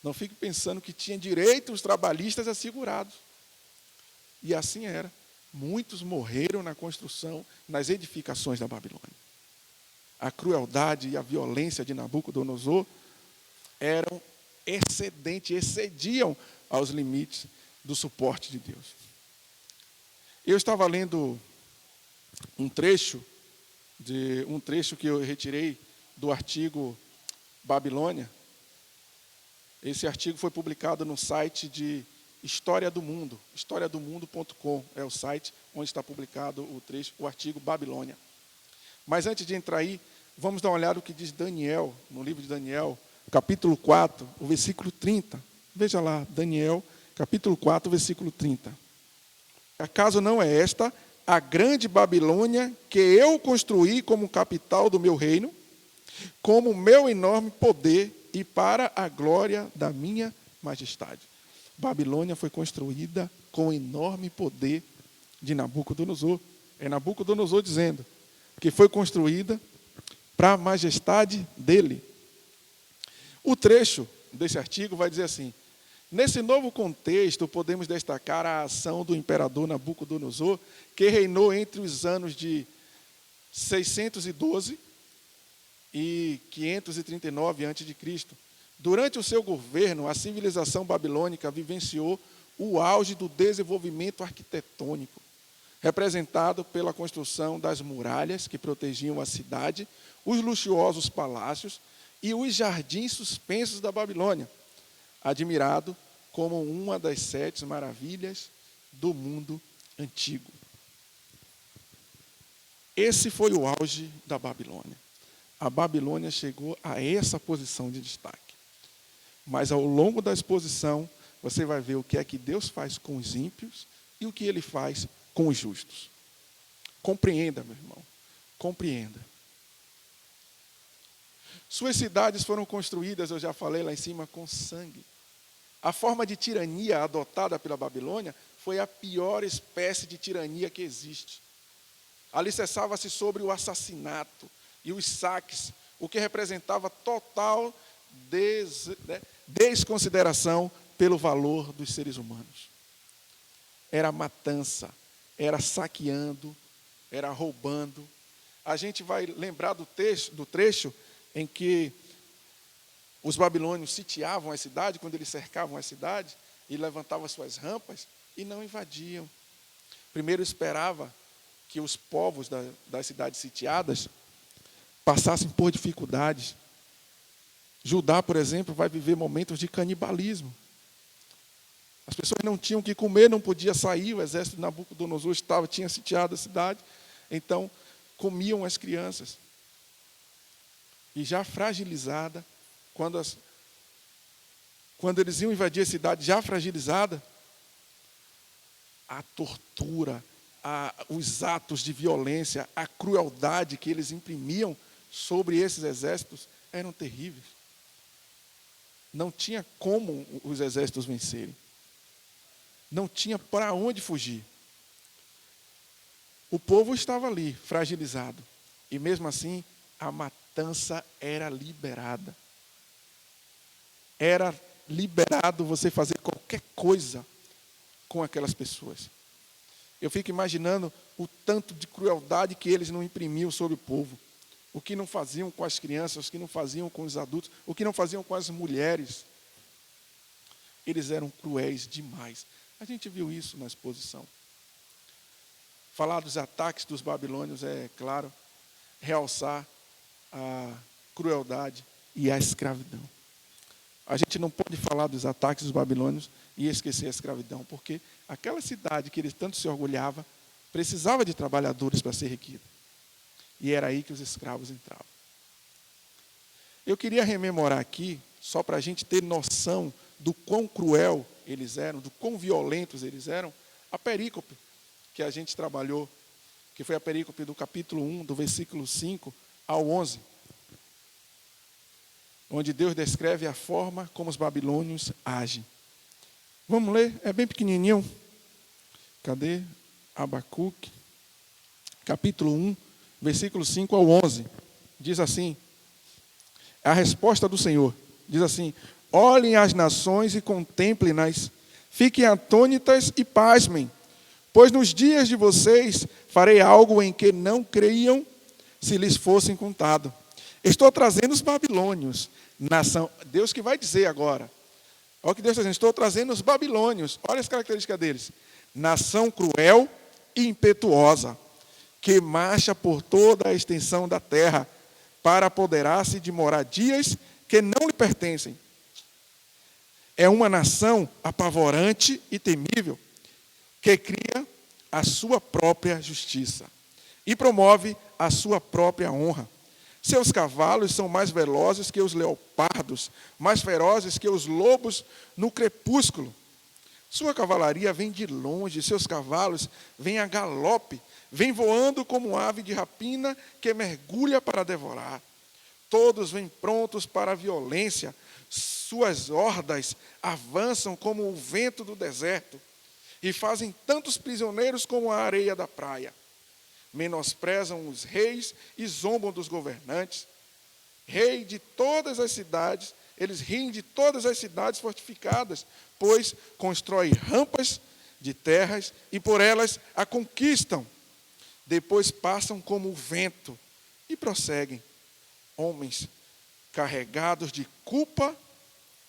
Não fique pensando que tinha direitos trabalhistas assegurados. E assim era. Muitos morreram na construção, nas edificações da Babilônia. A crueldade e a violência de Nabucodonosor eram excediam aos limites do suporte de Deus. Eu estava lendo um trecho que eu retirei do artigo Babilônia. Esse artigo foi publicado no site de História do Mundo, historiadomundo.com é o site onde está publicado o artigo Babilônia. Mas antes de entrar aí, vamos dar uma olhada no que diz Daniel, no livro de Daniel, capítulo 4, o versículo 30. Veja lá, Daniel, capítulo 4, versículo 30. Acaso não é esta a grande Babilônia que eu construí como capital do meu reino, como meu enorme poder e para a glória da minha majestade? Babilônia foi construída com o enorme poder de Nabucodonosor. É Nabucodonosor dizendo que foi construída para a majestade dele. O trecho desse artigo vai dizer assim: nesse novo contexto, podemos destacar a ação do imperador Nabucodonosor, que reinou entre os anos de 612 e 539 a.C. Durante o seu governo, a civilização babilônica vivenciou o auge do desenvolvimento arquitetônico, representado pela construção das muralhas que protegiam a cidade, os luxuosos palácios e os jardins suspensos da Babilônia, admirado como uma das 7 maravilhas do mundo antigo. Esse foi o auge da Babilônia. A Babilônia chegou a essa posição de destaque. Mas ao longo da exposição, você vai ver o que é que Deus faz com os ímpios e o que Ele faz com os justos. Compreenda, meu irmão, compreenda. Suas cidades foram construídas, eu já falei lá em cima, com sangue. A forma de tirania adotada pela Babilônia foi a pior espécie de tirania que existe. Alicerçava-se sobre o assassinato e os saques, o que representava total desconsideração pelo valor dos seres humanos. Era matança, era saqueando, era roubando. A gente vai lembrar do trecho em que os babilônios sitiavam a cidade, quando eles cercavam a cidade, e levantavam suas rampas e não invadiam. Primeiro esperava que os povos das cidades sitiadas passassem por dificuldades. Judá, por exemplo, vai viver momentos de canibalismo. As pessoas não tinham o que comer, não podia sair, o exército de Nabucodonosor tinha sitiado a cidade, então comiam as crianças. E já fragilizada, quando eles iam invadir a cidade, já fragilizada, a tortura, os atos de violência, a crueldade que eles imprimiam sobre esses exércitos eram terríveis. Não tinha como os exércitos vencerem. não tinha para onde fugir. O povo estava ali, fragilizado. E mesmo assim, a matança era liberada. Era liberado você fazer qualquer coisa com aquelas pessoas. Eu fico imaginando o tanto de crueldade que eles não imprimiam sobre o povo. O que não faziam com as crianças, o que não faziam com os adultos, o que não faziam com as mulheres. Eles eram cruéis demais. A gente viu isso na exposição. Falar dos ataques dos babilônios é, claro, realçar a crueldade e a escravidão. A gente não pode falar dos ataques dos babilônios e esquecer a escravidão, porque aquela cidade que eles tanto se orgulhavam precisava de trabalhadores para ser erguida. E era aí que os escravos entravam. Eu queria rememorar aqui, só para a gente ter noção do quão cruel eles eram, do quão violentos eles eram, a perícope que a gente trabalhou, que foi a perícope do capítulo 1, do versículo 5 ao 11, onde Deus descreve a forma como os babilônios agem. Vamos ler? É bem pequenininho. Cadê? Abacuque, capítulo 1, versículo 5 ao 11. Diz assim, a resposta do Senhor, diz assim: olhem as nações e contemplem-nas, fiquem atônitas e pasmem, pois nos dias de vocês farei algo em que não creiam se lhes fossem contado. Estou trazendo os babilônios, nação. Deus que vai dizer agora. Olha o que Deus está dizendo. Estou trazendo os babilônios. Olha as características deles. Nação cruel e impetuosa, que marcha por toda a extensão da terra, para apoderar-se de moradias que não lhe pertencem. É uma nação apavorante e temível, que cria a sua própria justiça e promove a sua própria honra. Seus cavalos são mais velozes que os leopardos, mais ferozes que os lobos no crepúsculo. Sua cavalaria vem de longe, seus cavalos vêm a galope, vêm voando como ave de rapina que mergulha para devorar. Todos vêm prontos para a violência, suas hordas avançam como o vento do deserto e fazem tantos prisioneiros como a areia da praia. Menosprezam os reis e zombam dos governantes. Rei de todas as cidades, eles riem de todas as cidades fortificadas, pois constroem rampas de terras e por elas a conquistam. Depois passam como o vento e prosseguem. Homens carregados de culpa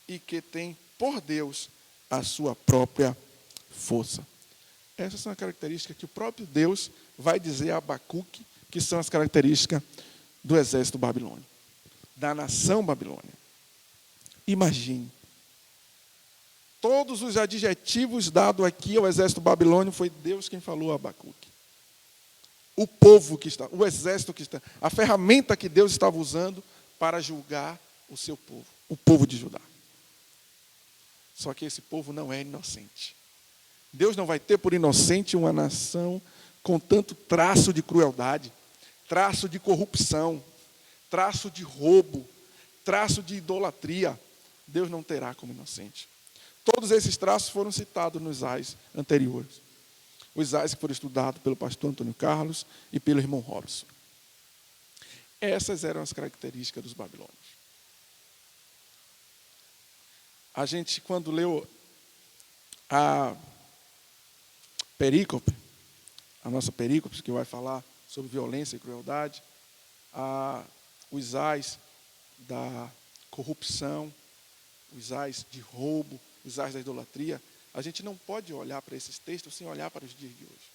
e que têm por Deus a sua própria força. Essas são as características que o próprio Deus vai dizer a Abacuque, que são as características do exército babilônio, da nação babilônia. Imagine, todos os adjetivos dados aqui ao exército babilônio foi Deus quem falou a Abacuque. O povo que está, o exército que está, a ferramenta que Deus estava usando para julgar o seu povo, o povo de Judá. Só que esse povo não é inocente. Deus não vai ter por inocente uma nação com tanto traço de crueldade, traço de corrupção, traço de roubo, traço de idolatria. Deus não terá como inocente. Todos esses traços foram citados nos ais anteriores. Os ais que foram estudados pelo pastor Antônio Carlos e pelo irmão Robson. Essas eram as características dos babilônios. A gente, quando leu a perícope, a nossa perícope, que vai falar sobre violência e crueldade, os ais da corrupção, os ais de roubo, os ais da idolatria, a gente não pode olhar para esses textos sem olhar para os dias de hoje.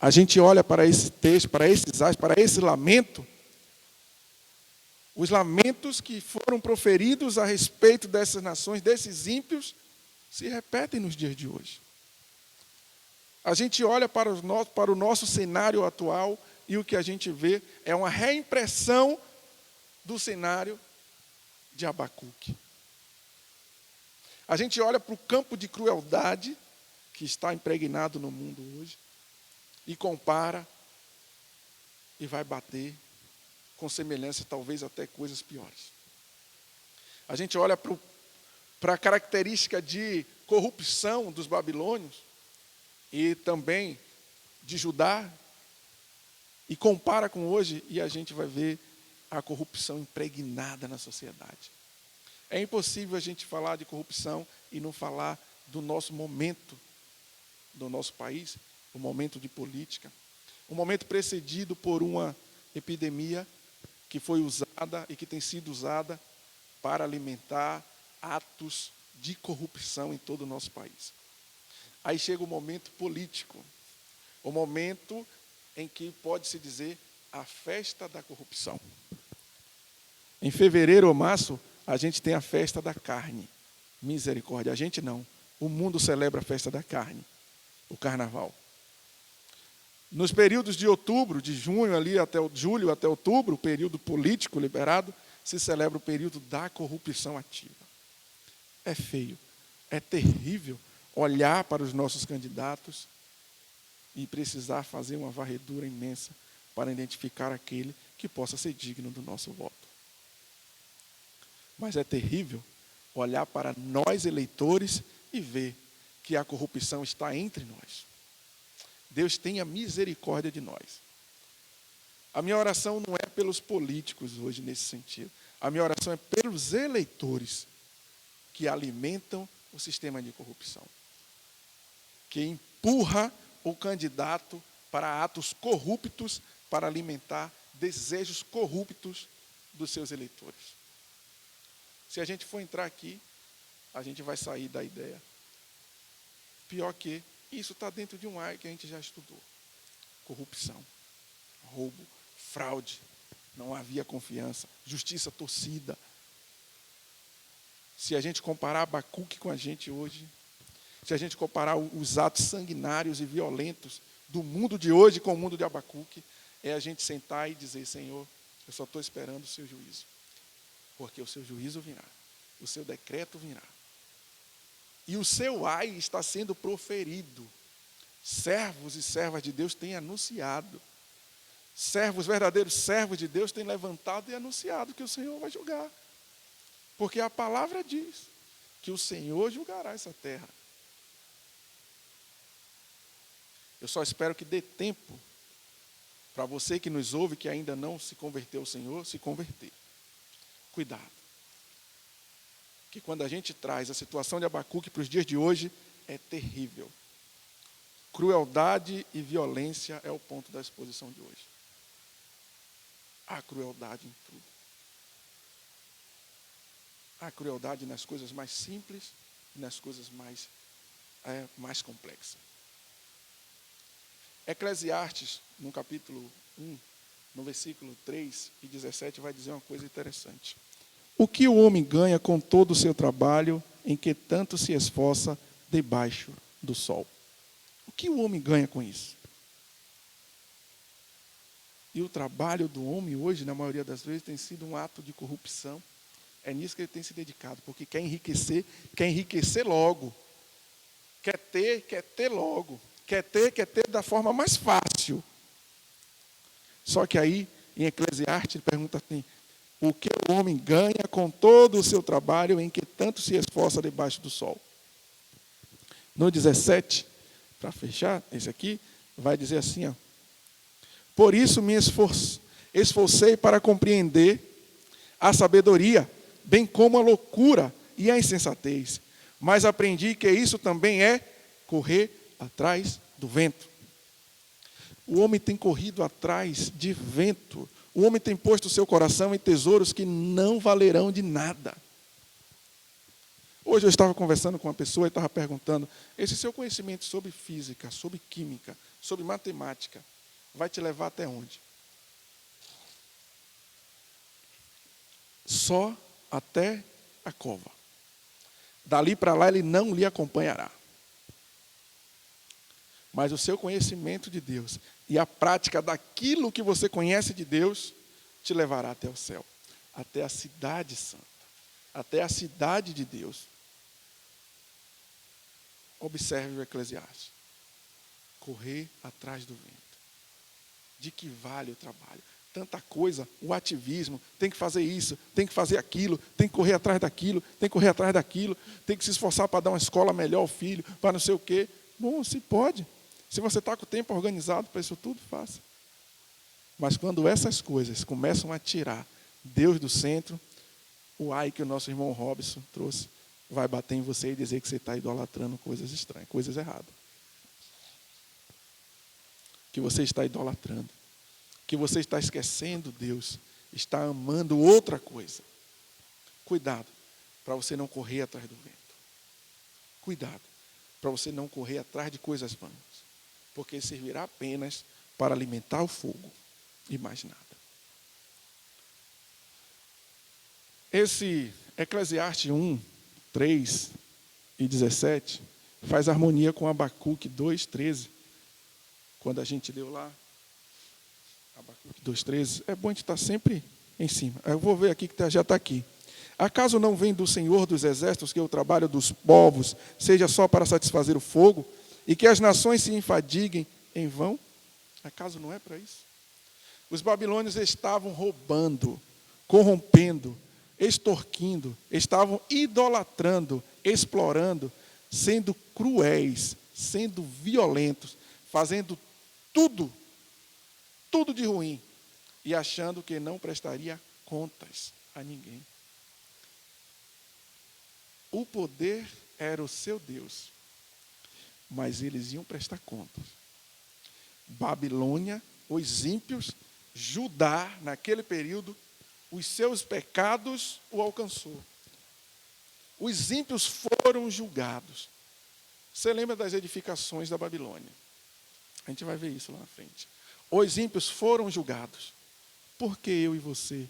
A gente olha para esse texto, para esses ais, para esse lamento, os lamentos que foram proferidos a respeito dessas nações, desses ímpios, se repetem nos dias de hoje. A gente olha para o nosso cenário atual e o que a gente vê é uma reimpressão do cenário de Abacuque. A gente olha para o campo de crueldade que está impregnado no mundo hoje e compara e vai bater com semelhança, talvez até coisas piores. A gente olha para a característica de corrupção dos babilônios e também de Judá, e compara com hoje, e a gente vai ver a corrupção impregnada na sociedade. É impossível a gente falar de corrupção e não falar do nosso momento, do nosso país, o momento de política, um momento precedido por uma epidemia que foi usada e que tem sido usada para alimentar atos de corrupção em todo o nosso país. Aí chega o momento político, o momento em que pode-se dizer a festa da corrupção. Em fevereiro ou março, a gente tem a festa da carne. Misericórdia, a gente não. O mundo celebra a festa da carne, o carnaval. Nos períodos de outubro, de junho ali até julho, até outubro, o período político liberado, se celebra o período da corrupção ativa. É feio, é terrível olhar para os nossos candidatos e precisar fazer uma varredura imensa para identificar aquele que possa ser digno do nosso voto. Mas é terrível olhar para nós eleitores e ver que a corrupção está entre nós. Deus tenha misericórdia de nós. A minha oração não é pelos políticos hoje nesse sentido. A minha oração é pelos eleitores que alimentam o sistema de corrupção, que empurra o candidato para atos corruptos, para alimentar desejos corruptos dos seus eleitores. Se a gente for entrar aqui, a gente vai sair da ideia. Pior que isso está dentro de um ar que a gente já estudou. Corrupção, roubo, fraude, não havia confiança, justiça torcida. Se a gente comparar Abacuque com a gente hoje, se a gente comparar os atos sanguinários e violentos do mundo de hoje com o mundo de Abacuque, é a gente sentar e dizer, Senhor, eu só estou esperando o seu juízo. Porque o seu juízo virá, o seu decreto virá. E o seu ai está sendo proferido. Servos e servas de Deus têm anunciado. Verdadeiros servos de Deus têm levantado e anunciado que o Senhor vai julgar. Porque a palavra diz que o Senhor julgará essa terra. Eu só espero que dê tempo para você que nos ouve, que ainda não se converteu ao Senhor, se converter. Cuidado. Que quando a gente traz a situação de Abacuque para os dias de hoje, é terrível. Crueldade e violência é o ponto da exposição de hoje. Há crueldade em tudo. Há crueldade nas coisas mais simples e nas coisas mais complexas. Eclesiastes, no capítulo 1, no versículo 3 e 17, vai dizer uma coisa interessante. O que o homem ganha com todo o seu trabalho, em que tanto se esforça debaixo do sol? O que o homem ganha com isso? E o trabalho do homem hoje, na maioria das vezes, tem sido um ato de corrupção. É nisso que ele tem se dedicado, porque quer enriquecer logo. Quer ter logo. Quer ter da forma mais fácil. Só que aí, em Eclesiastes, ele pergunta assim, o que o homem ganha com todo o seu trabalho em que tanto se esforça debaixo do sol? No 17, para fechar, esse aqui, vai dizer assim, ó, por isso me esforcei para compreender a sabedoria, bem como a loucura e a insensatez. Mas aprendi que isso também é correr atrás do vento. O homem tem corrido atrás de vento. O homem tem posto o seu coração em tesouros que não valerão de nada. Hoje eu estava conversando com uma pessoa e estava perguntando, esse seu conhecimento sobre física, sobre química, sobre matemática, vai te levar até onde? Só até a cova. Dali para lá ele não lhe acompanhará. Mas o seu conhecimento de Deus e a prática daquilo que você conhece de Deus te levará até o céu, até a cidade santa, até a cidade de Deus. Observe o Eclesiastes. Correr atrás do vento. De que vale o trabalho? tanta coisa, o ativismo, tem que fazer isso, tem que fazer aquilo, tem que correr atrás daquilo, tem que correr atrás daquilo, tem que se esforçar para dar uma escola melhor ao filho, para não sei o quê. Bom, se pode. Se você está com o tempo organizado para isso tudo, faça. Mas quando essas coisas começam a tirar Deus do centro, o ai que o nosso irmão Robson trouxe vai bater em você e dizer que você está idolatrando coisas estranhas, coisas erradas. Que você está idolatrando. Que você está esquecendo Deus, está amando outra coisa. Cuidado, para você não correr atrás do vento. Cuidado, para você não correr atrás de coisas vãs, porque servirá apenas para alimentar o fogo e mais nada. Esse Eclesiastes 1, 3 e 17 faz harmonia com Abacuque 2, 13. Quando a gente leu lá, Abacuque 2,13, é bom a gente estar sempre em cima. Eu vou ver aqui que já está aqui. Acaso não vem do Senhor dos Exércitos que o trabalho dos povos seja só para satisfazer o fogo e que as nações se enfadiguem em vão? Acaso não é para isso? Os babilônios estavam roubando, corrompendo, extorquindo, estavam idolatrando, explorando, sendo cruéis, sendo violentos, fazendo tudo de ruim, e achando que não prestaria contas a ninguém. O poder era o seu Deus, mas eles iam prestar contas. Babilônia, os ímpios, Judá, naquele período, os seus pecados o alcançou. Os ímpios foram julgados. Você lembra das edificações da Babilônia? A gente vai ver isso lá na frente. Os ímpios foram julgados. Por que eu e você,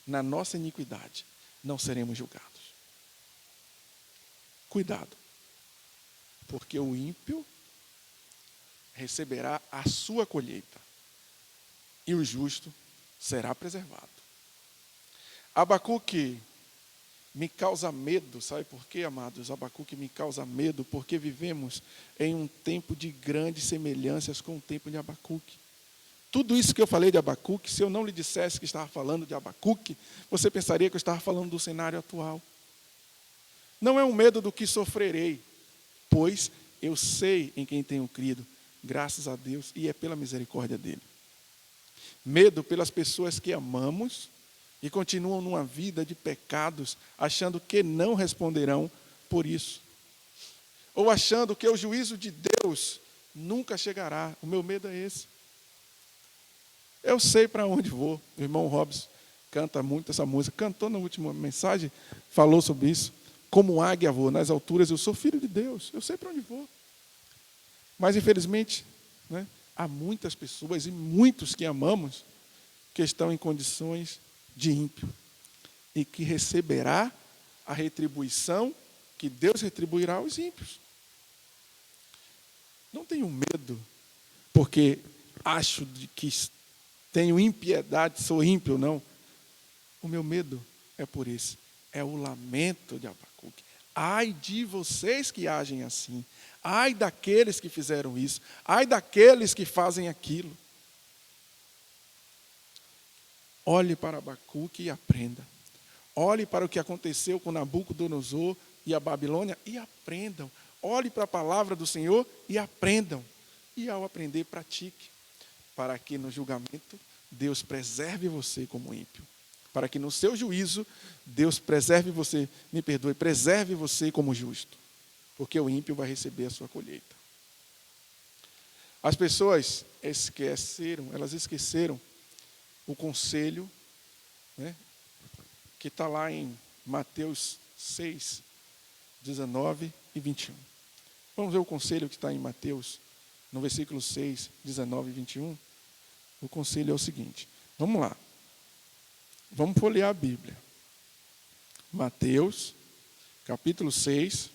na nossa iniquidade, não seremos julgados? Cuidado. Porque o ímpio receberá a sua colheita. E o justo será preservado. Abacuque me causa medo. Sabe por quê, amados? Abacuque me causa medo porque vivemos em um tempo de grandes semelhanças com o tempo de Abacuque. Tudo isso que eu falei de Abacuque, se eu não lhe dissesse que estava falando de Abacuque, você pensaria que eu estava falando do cenário atual. Não é um medo do que sofrerei, pois eu sei em quem tenho crido, graças a Deus, e é pela misericórdia dele. Medo pelas pessoas que amamos e continuam numa vida de pecados, achando que não responderão por isso. Ou achando que o juízo de Deus nunca chegará. O meu medo é esse. Eu sei para onde vou. O irmão Robson canta muito essa música. Cantou na última mensagem, falou sobre isso. Como águia vou nas alturas, eu sou filho de Deus. Eu sei para onde vou. Mas, infelizmente, né, há muitas pessoas e muitos que amamos que estão em condições de ímpio e que receberá a retribuição que Deus retribuirá aos ímpios. Não tenho medo porque acho de que tenho impiedade, sou ímpio, não. O meu medo é por isso. É o lamento de Abacuque. Ai de vocês que agem assim. Ai daqueles que fizeram isso. Ai daqueles que fazem aquilo. Olhe para Abacuque e aprenda. Olhe para o que aconteceu com Nabucodonosor e a Babilônia e aprendam. Olhe para a palavra do Senhor e aprendam. E ao aprender, pratique. Para que no julgamento Deus preserve você como ímpio. Para que no seu juízo Deus preserve você, me perdoe, preserve você como justo. Porque o ímpio vai receber a sua colheita. As pessoas elas esqueceram o conselho, né, que está lá em Mateus 6, 19 e 21. Vamos ver o conselho que está em Mateus, no versículo 6, 19 e 21. O conselho é o seguinte. Vamos lá. Vamos folhear a Bíblia. Mateus, capítulo 6,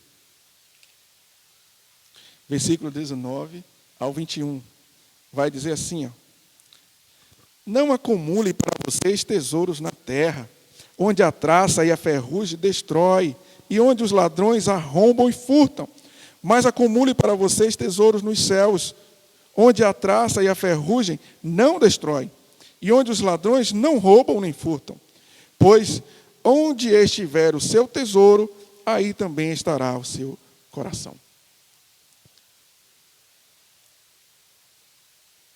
versículo 19 ao 21. Vai dizer assim, ó. Não acumule para vocês tesouros na terra, onde a traça e a ferrugem destrói, e onde os ladrões arrombam e furtam. Mas acumule para vocês tesouros nos céus, onde a traça e a ferrugem não destrói, e onde os ladrões não roubam nem furtam. Pois onde estiver o seu tesouro, aí também estará o seu coração.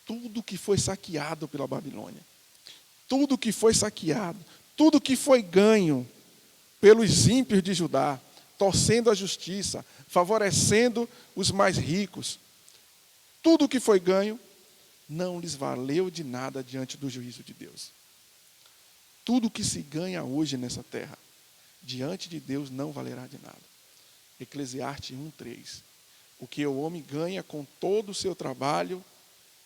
Tudo que foi saqueado pela Babilônia, tudo que foi saqueado, tudo que foi ganho pelos ímpios de Judá, torcendo a justiça, favorecendo os mais ricos, tudo que foi ganho não lhes valeu de nada diante do juízo de Deus. Tudo que se ganha hoje nessa terra, diante de Deus não valerá de nada. Eclesiastes 1:3. O que o homem ganha com todo o seu trabalho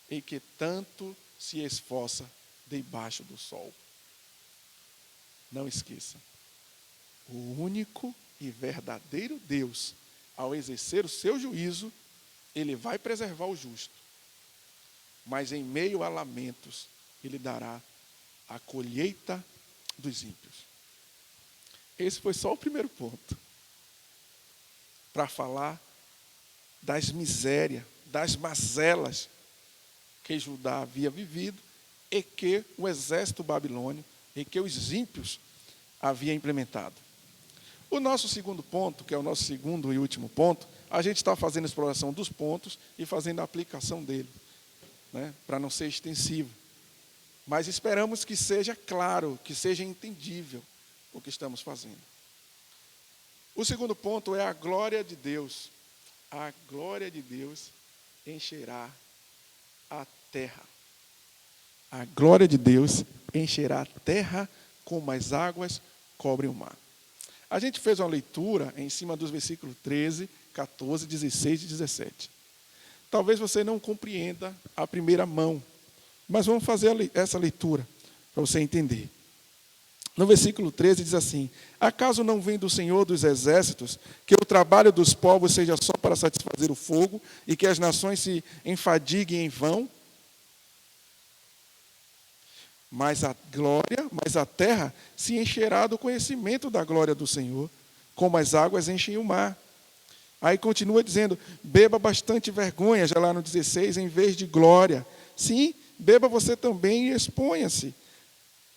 e que tanto se esforça debaixo do sol. Não esqueça, o único e verdadeiro Deus, ao exercer o seu juízo, ele vai preservar o justo, mas em meio a lamentos, ele dará a colheita dos ímpios. Esse foi só o primeiro ponto, para falar das misérias, das mazelas que Judá havia vivido e que o exército babilônio e que os ímpios haviam implementado. O nosso segundo ponto, que é o nosso segundo e último ponto, a gente está fazendo a exploração dos pontos e fazendo a aplicação dele, né, para não ser extensivo. Mas esperamos que seja claro, que seja entendível o que estamos fazendo. O segundo ponto é a glória de Deus. A glória de Deus encherá a terra. A glória de Deus encherá a terra como as águas cobrem o mar. A gente fez uma leitura em cima dos versículos 13, 14, 16 e 17. Talvez você não compreenda à primeira mão, mas vamos fazer essa leitura para você entender. No versículo 13 diz assim: acaso não vem do Senhor dos exércitos que o trabalho dos povos seja só para satisfazer o fogo e que as nações se enfadiguem em vão? Mas a terra se encherá do conhecimento da glória do Senhor, como as águas enchem o mar. Aí continua dizendo: beba bastante vergonha, já lá no 16, em vez de glória. Sim, beba você também e exponha-se.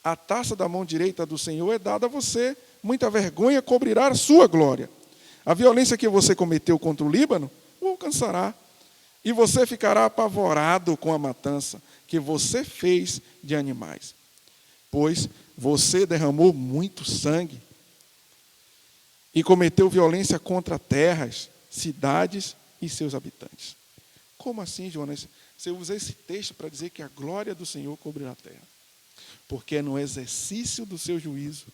A taça da mão direita do Senhor é dada a você, muita vergonha cobrirá a sua glória. A violência que você cometeu contra o Líbano o alcançará, e você ficará apavorado com a matança que você fez de animais, pois você derramou muito sangue e cometeu violência contra terras, cidades e seus habitantes. Como assim, Jonas? Você usa esse texto para dizer que a glória do Senhor cobrirá a terra. Porque é no exercício do seu juízo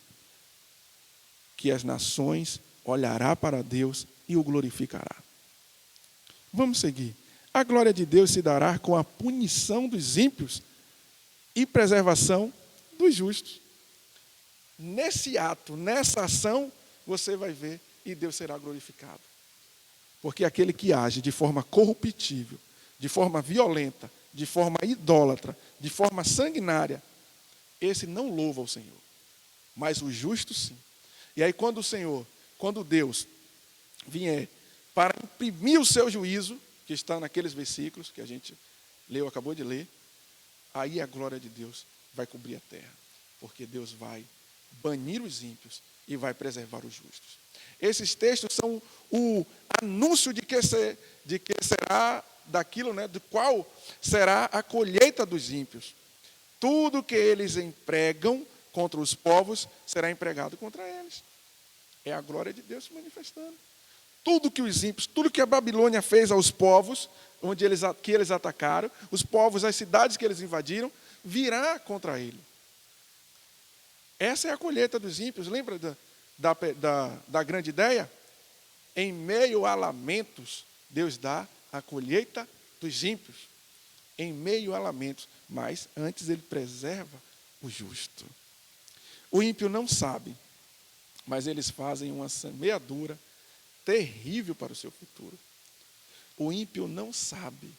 que as nações olhará para Deus e o glorificará. Vamos seguir. A glória de Deus se dará com a punição dos ímpios e preservação dos justos. Nesse ato, nessa ação, você vai ver e Deus será glorificado. Porque aquele que age de forma corruptível, de forma violenta, de forma idólatra, de forma sanguinária, esse não louva o Senhor, mas o justo sim. E aí quando Deus vier para imprimir o seu juízo, que está naqueles versículos que a gente leu, acabou de ler, aí a glória de Deus vai cobrir a terra, porque Deus vai banir os ímpios e vai preservar os justos. Esses textos são o anúncio de que será daquilo, né, de qual será a colheita dos ímpios. Tudo que eles empregam contra os povos será empregado contra eles. É a glória de Deus se manifestando. Tudo que os ímpios, tudo que a Babilônia fez aos povos, que eles atacaram, os povos, as cidades que eles invadiram, virá contra ele. Essa é a colheita dos ímpios. Lembra da grande ideia? Em meio a lamentos, Deus dá a colheita dos ímpios. Em meio a lamentos, mas antes ele preserva o justo. O ímpio não sabe, mas eles fazem uma semeadura terrível para o seu futuro. O ímpio não sabe,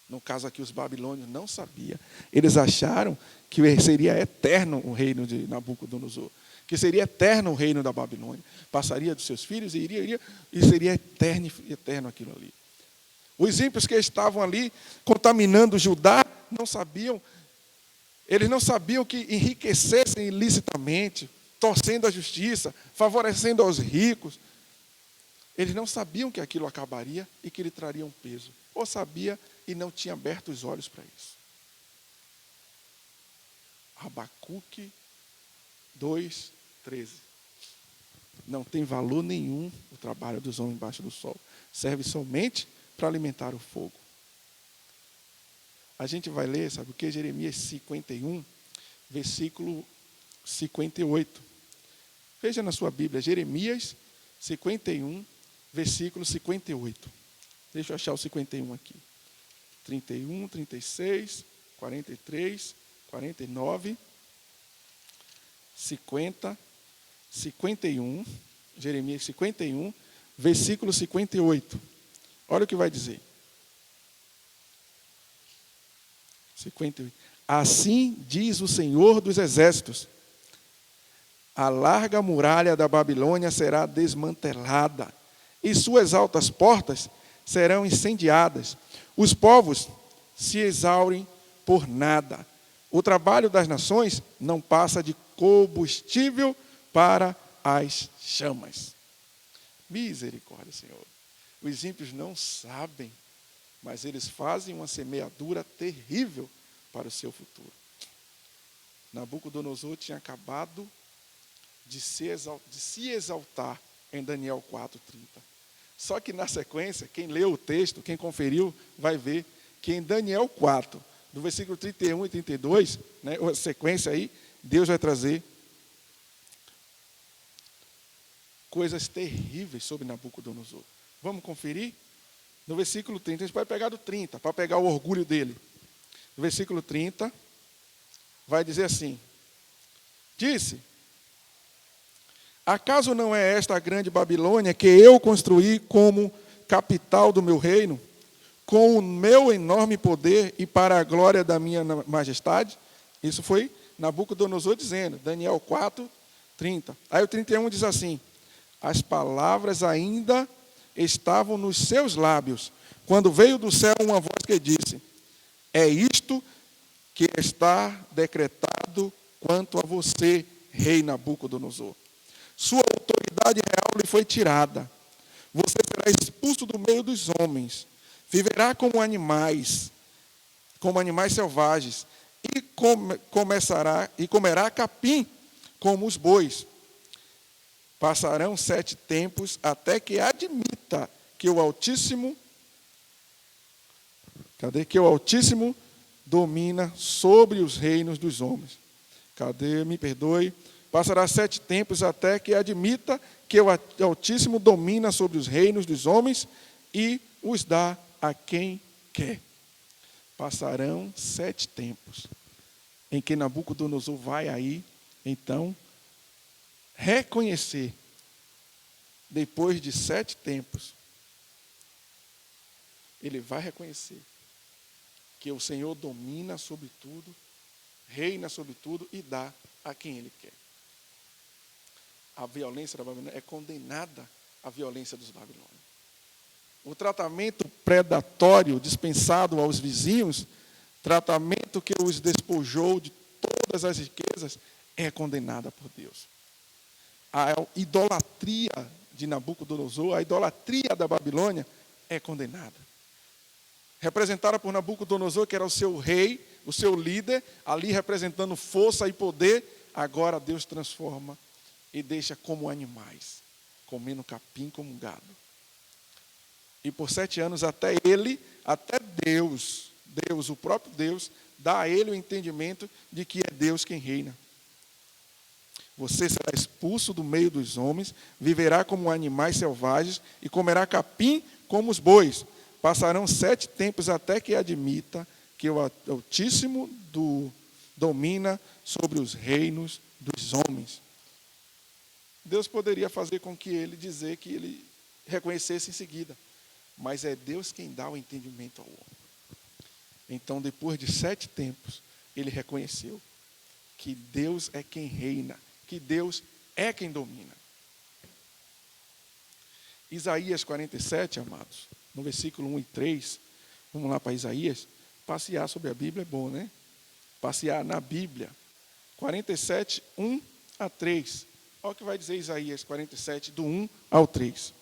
no caso aqui os babilônios não sabiam, eles acharam que seria eterno o reino de Nabucodonosor, que seria eterno o reino da Babilônia, passaria dos seus filhos e seria eterno aquilo ali. Os ímpios que estavam ali contaminando Judá não sabiam Eles não sabiam que enriquecessem ilicitamente, torcendo a justiça, favorecendo aos ricos. Eles não sabiam que aquilo acabaria e que lhe traria um peso. Ou sabia e não tinha aberto os olhos para isso. Abacuque 2:13. Não tem valor nenhum o trabalho dos homens embaixo do sol. Serve somente para alimentar o fogo. A gente vai ler, sabe o que? Jeremias 51, versículo 58. Veja na sua Bíblia, Jeremias 51, versículo 58. Deixa eu achar o 51 aqui. 31, 36, 43, 49, 50, 51, Jeremias 51, versículo 58. Olha o que vai dizer. 58. Assim diz o Senhor dos Exércitos: a larga muralha da Babilônia será desmantelada, e suas altas portas serão incendiadas. Os povos se exaurem por nada. O trabalho das nações não passa de combustível para as chamas. Misericórdia, Senhor. Os ímpios não sabem, mas eles fazem uma semeadura terrível para o seu futuro. Nabucodonosor tinha acabado de se exaltar em Daniel 4:30. Só que na sequência, quem leu o texto, quem conferiu, vai ver que em Daniel 4, do versículo 31 e 32, né, a sequência aí, Deus vai trazer coisas terríveis sobre Nabucodonosor. Vamos conferir? No versículo 30, a gente vai pegar do 30, para pegar o orgulho dele. No versículo 30, vai dizer assim: disse: acaso não é esta a grande Babilônia que eu construí como capital do meu reino, com o meu enorme poder e para a glória da minha majestade? Isso foi Nabucodonosor dizendo, Daniel 4:30. Aí o 31 diz assim: as palavras ainda estavam nos seus lábios, quando veio do céu uma voz que disse: é isto que está decretado quanto a você, rei Nabucodonosor. Sua autoridade real lhe foi tirada. Você será expulso do meio dos homens. Viverá como animais selvagens, e comerá capim como os bois. Passarão 7 tempos até que admita que o Altíssimo, domina sobre os reinos dos homens. Passará 7 tempos até que admita que o Altíssimo domina sobre os reinos dos homens e os dá a quem quer. Passarão 7 tempos em que Nabucodonosor vai aí, então, reconhecer, depois de 7 tempos, ele vai reconhecer que o Senhor domina sobre tudo, reina sobre tudo e dá a quem Ele quer. A violência da Babilônia é condenada à violência dos babilônios. O tratamento predatório dispensado aos vizinhos, tratamento que os despojou de todas as riquezas, é condenada por Deus. A idolatria de Nabucodonosor, a idolatria da Babilônia, é condenada. Representada por Nabucodonosor, que era o seu rei, o seu líder, ali representando força e poder, agora Deus transforma e deixa como animais, comendo capim como gado. E por 7 anos até Deus, o próprio Deus, dá a ele o entendimento de que é Deus quem reina. Você será expulso do meio dos homens, viverá como animais selvagens e comerá capim como os bois. Passarão 7 tempos até que admita que o Altíssimo domina sobre os reinos dos homens. Deus poderia fazer com que ele dizer que ele reconhecesse em seguida, mas é Deus quem dá o entendimento ao homem. Então, depois de 7 tempos, ele reconheceu que Deus é quem reina, que Deus é quem domina. Isaías 47, amados, no versículo 1 e 3, vamos lá para Isaías. Passear sobre a Bíblia é bom, né? passear na Bíblia, 47, 1 a 3. Olha o que vai dizer Isaías 47, do 1 ao 3.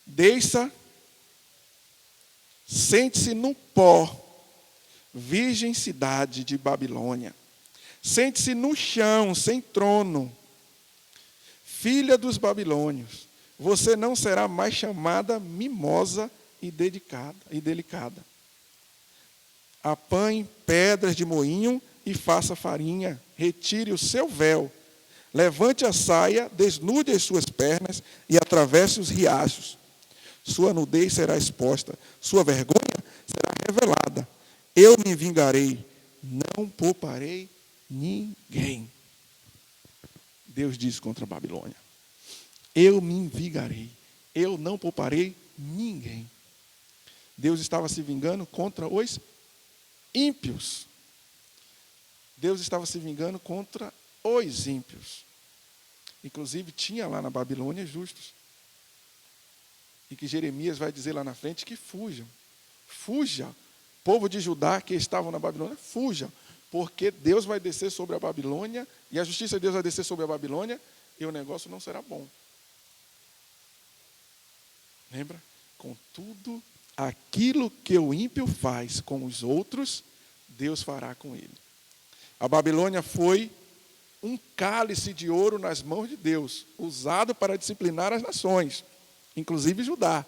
Desça, sente-se no pó, virgem cidade de Babilônia. Sente-se no chão, sem trono, filha dos babilônios. Você não será mais chamada mimosa e delicada. Apanhe pedras de moinho e faça farinha. Retire o seu véu. Levante a saia, desnude as suas pernas e atravesse os riachos. Sua nudez será exposta, sua vergonha será revelada. Eu me vingarei, não pouparei ninguém. Deus diz contra a Babilônia: eu me vingarei, eu não pouparei ninguém. Deus estava se vingando contra os ímpios. Deus estava se vingando contra os ímpios. Inclusive, tinha lá na Babilônia justos. E que Jeremias vai dizer lá na frente que fujam. Fuja, povo de Judá que estavam na Babilônia, fujam. Porque Deus vai descer sobre a Babilônia, e a justiça de Deus vai descer sobre a Babilônia, e o negócio não será bom. Lembra? Contudo, aquilo que o ímpio faz com os outros, Deus fará com ele. A Babilônia foi um cálice de ouro nas mãos de Deus, usado para disciplinar as nações, inclusive Judá.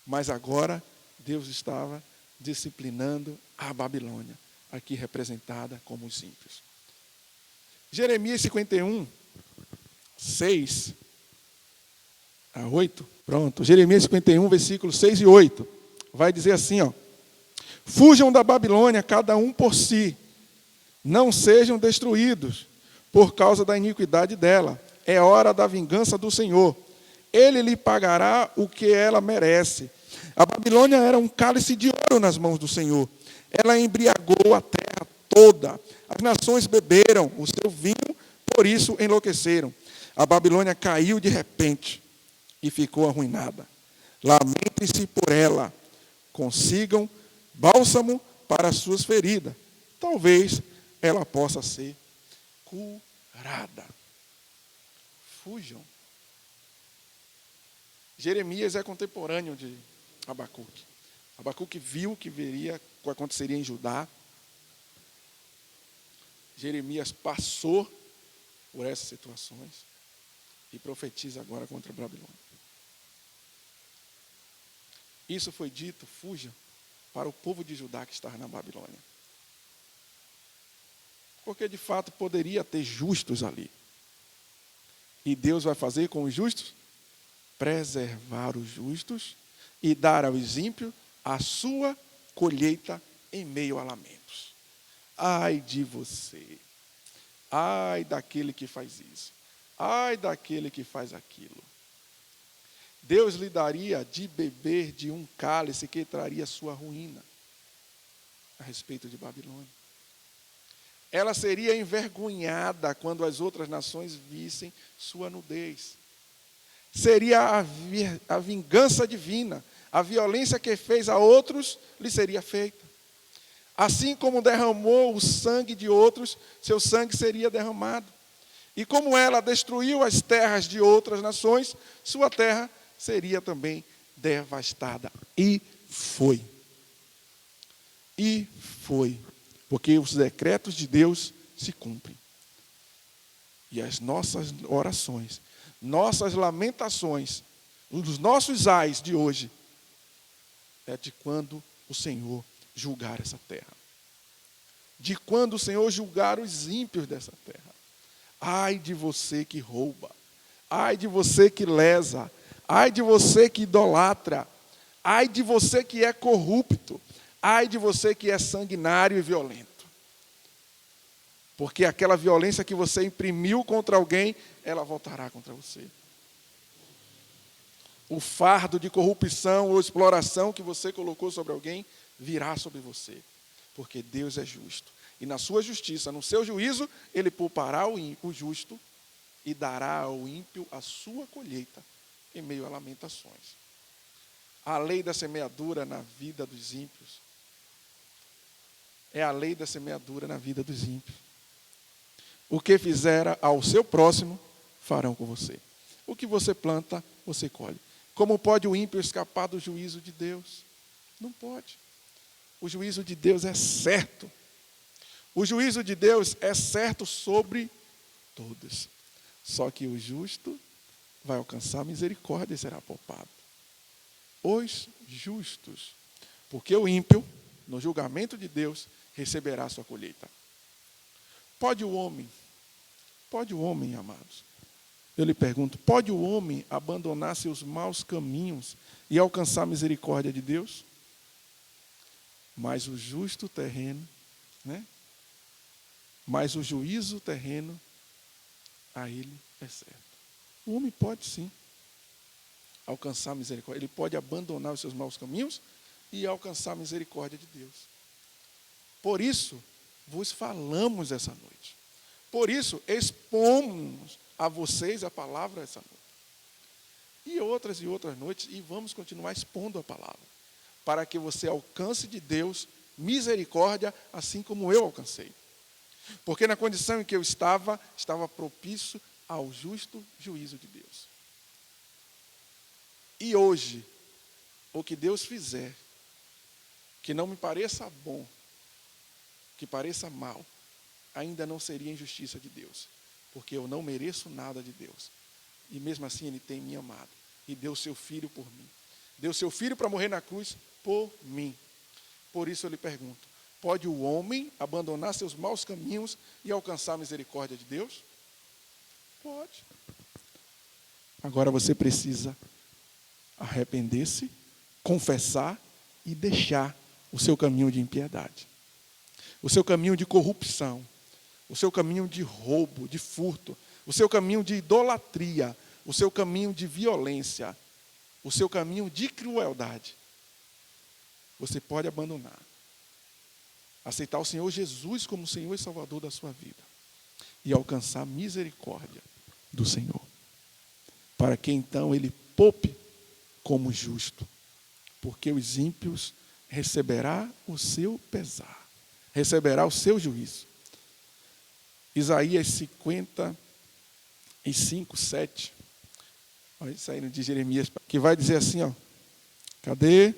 Mas agora Deus estava disciplinando a Babilônia, aqui representada como os ímpios. Jeremias 51, 6 a 8. Pronto. Jeremias 51, versículos 6 e 8. Vai dizer assim, ó: fujam da Babilônia, cada um por si. Não sejam destruídos por causa da iniquidade dela. É hora da vingança do Senhor. Ele lhe pagará o que ela merece. A Babilônia era um cálice de ouro nas mãos do Senhor. Ela embriagou a terra toda. As nações beberam o seu vinho, por isso enlouqueceram. A Babilônia caiu de repente e ficou arruinada. Lamentem-se por ela. Consigam bálsamo para as suas feridas. Talvez ela possa ser curada. Fujam. Jeremias é contemporâneo de Abacuque. Abacuque viu o que aconteceria em Judá. Jeremias passou por essas situações e profetiza agora contra a Babilônia. Isso foi dito, fujam, para o povo de Judá que estava na Babilônia. Porque de fato poderia ter justos ali. E Deus vai fazer com os justos? Preservar os justos e dar aos ímpios a sua colheita em meio a lamentos. Ai de você, ai daquele que faz isso, ai daquele que faz aquilo. Deus lhe daria de beber de um cálice que traria sua ruína. A respeito de Babilônia. Ela seria envergonhada quando as outras nações vissem sua nudez. Seria a vingança divina. A violência que fez a outros lhe seria feita. Assim como derramou o sangue de outros, seu sangue seria derramado. E como ela destruiu as terras de outras nações, sua terra seria também devastada. E foi. E foi. Porque os decretos de Deus se cumprem. E as nossas orações, nossas lamentações, os nossos ais de hoje, é de quando o Senhor julgar essa terra. De quando o Senhor julgar os ímpios dessa terra. Ai de você que rouba. Ai de você que lesa. Ai de você que idolatra. Ai de você que é corrupto. Ai de você que é sanguinário e violento. Porque aquela violência que você imprimiu contra alguém, ela voltará contra você. O fardo de corrupção ou exploração que você colocou sobre alguém, virá sobre você. Porque Deus é justo. E na sua justiça, no seu juízo, Ele poupará o justo e dará ao ímpio a sua colheita em meio a lamentações. A lei da semeadura na vida dos ímpios é a lei da semeadura na vida dos ímpios. O que fizera ao seu próximo, farão com você. O que você planta, você colhe. Como pode o ímpio escapar do juízo de Deus? Não pode. O juízo de Deus é certo. O juízo de Deus é certo sobre todos. Só que o justo vai alcançar misericórdia e será poupado. Os justos. Porque o ímpio, no julgamento de Deus, receberá a sua colheita. Pode o homem, amados, eu lhe pergunto, pode o homem abandonar seus maus caminhos e alcançar a misericórdia de Deus? Mas o justo terreno, mas o juízo terreno, a ele é certo. O homem pode sim alcançar a misericórdia. Ele pode abandonar os seus maus caminhos e alcançar a misericórdia de Deus. Por isso, vos falamos essa noite. Por isso, expomos a vocês a palavra essa noite. E outras noites, e vamos continuar expondo a palavra. Para que você alcance de Deus misericórdia, assim como eu alcancei. Porque na condição em que eu estava propício ao justo juízo de Deus. E hoje, o que Deus fizer, que não me pareça bom, que pareça mal, ainda não seria injustiça de Deus. Porque eu não mereço nada de Deus. E mesmo assim Ele tem me amado. E deu seu Filho por mim. Deu seu Filho para morrer na cruz por mim. Por isso eu lhe pergunto, pode o homem abandonar seus maus caminhos e alcançar a misericórdia de Deus? Pode. Agora você precisa arrepender-se, confessar e deixar o seu caminho de impiedade. O seu caminho de corrupção. O seu caminho de roubo, de furto. O seu caminho de idolatria. O seu caminho de violência. O seu caminho de crueldade. Você pode abandonar. Aceitar o Senhor Jesus como Senhor e Salvador da sua vida. E alcançar a misericórdia do Senhor. Para que então Ele poupe como justo. Porque os ímpios receberá o seu pesar. Receberá o seu juízo. Isaías 55, 7. Olha, saindo de Jeremias. Que vai dizer assim, cadê?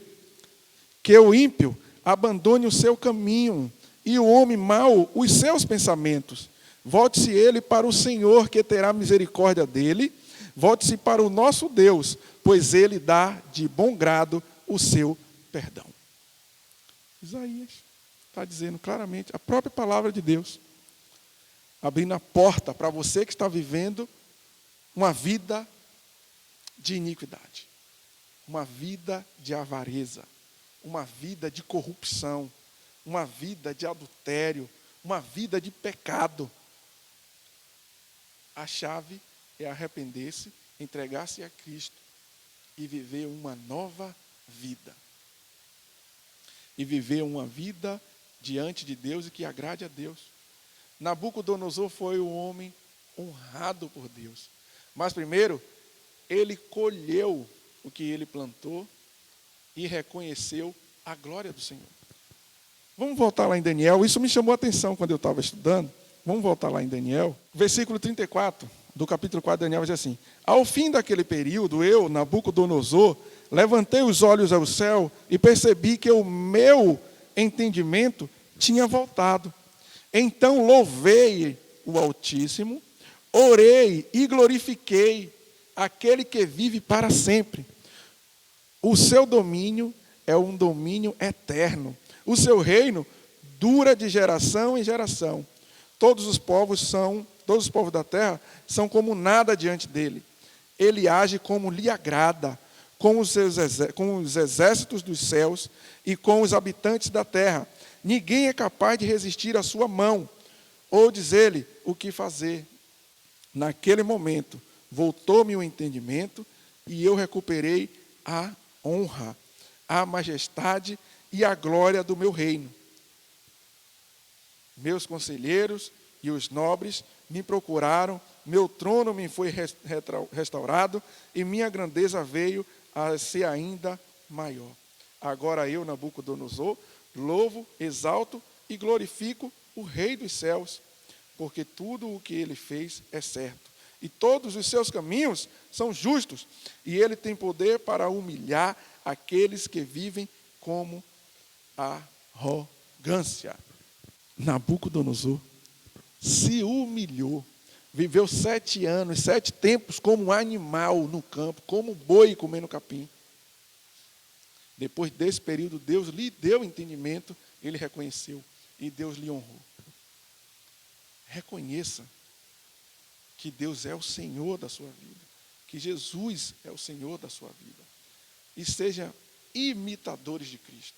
Que o ímpio abandone o seu caminho e o homem mau os seus pensamentos. Volte-se ele para o Senhor, que terá misericórdia dele. Volte-se para o nosso Deus, pois ele dá de bom grado o seu perdão. Isaías está dizendo claramente, a própria palavra de Deus, abrindo a porta para você que está vivendo uma vida de iniquidade, uma vida de avareza, uma vida de corrupção, uma vida de adultério, uma vida de pecado. A chave é arrepender-se, entregar-se a Cristo e viver uma nova vida. E viver uma vida diante de Deus e que agrade a Deus. Nabucodonosor foi um homem honrado por Deus. Mas primeiro, ele colheu o que ele plantou e reconheceu a glória do Senhor. Vamos voltar lá em Daniel. Isso me chamou a atenção quando eu estava estudando. Vamos voltar lá em Daniel. Versículo 34 do capítulo 4 de Daniel diz assim: ao fim daquele período, eu, Nabucodonosor, levantei os olhos ao céu e percebi que o meu entendimento tinha voltado. Então louvei o Altíssimo, orei e glorifiquei aquele que vive para sempre. O seu domínio é um domínio eterno. O seu reino dura de geração em geração. Todos os povos da terra são como nada diante dele. Ele age como lhe agrada, com os exércitos dos céus e com os habitantes da terra. Ninguém é capaz de resistir à sua mão, ou dizer-lhe o que fazer. Naquele momento, voltou-me o entendimento e eu recuperei a honra, a majestade e a glória do meu reino. Meus conselheiros e os nobres me procuraram, meu trono me foi restaurado e minha grandeza veio a ser ainda maior. Agora eu, Nabucodonosor, louvo, exalto e glorifico o Rei dos céus, porque tudo o que ele fez é certo, e todos os seus caminhos são justos, e ele tem poder para humilhar aqueles que vivem como arrogância. Nabucodonosor se humilhou, viveu 7 anos, 7 tempos como um animal no campo, como boi comendo capim. Depois desse período, Deus lhe deu entendimento, ele reconheceu e Deus lhe honrou. Reconheça que Deus é o Senhor da sua vida, que Jesus é o Senhor da sua vida. E seja imitadores de Cristo.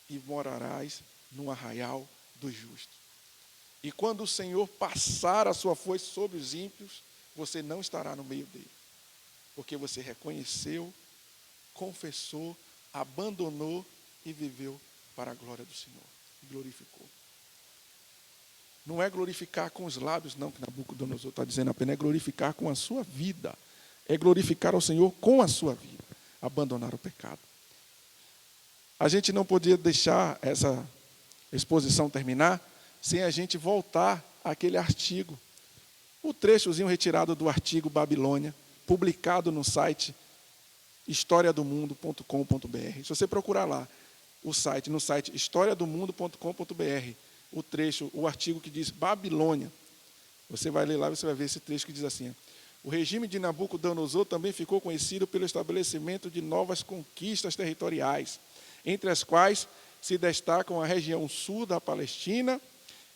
E morarás no arraial dos justos. E quando o Senhor passar a sua foice sobre os ímpios, você não estará no meio dele. Porque você reconheceu, confessou, abandonou e viveu para a glória do Senhor. E glorificou. Não é glorificar com os lábios, não, que Nabucodonosor está dizendo apenas, é glorificar com a sua vida. É glorificar ao Senhor com a sua vida. Abandonar o pecado. A gente não podia deixar essa exposição terminar sem a gente voltar àquele artigo. O trechozinho retirado do artigo Babilônia, publicado no site historiadomundo.com.br. Se você procurar lá no site historiadomundo.com.br, o trecho, o artigo que diz Babilônia, você vai ler lá e você vai ver esse trecho que diz assim: o regime de Nabucodonosor também ficou conhecido pelo estabelecimento de novas conquistas territoriais, entre as quais se destacam a região sul da Palestina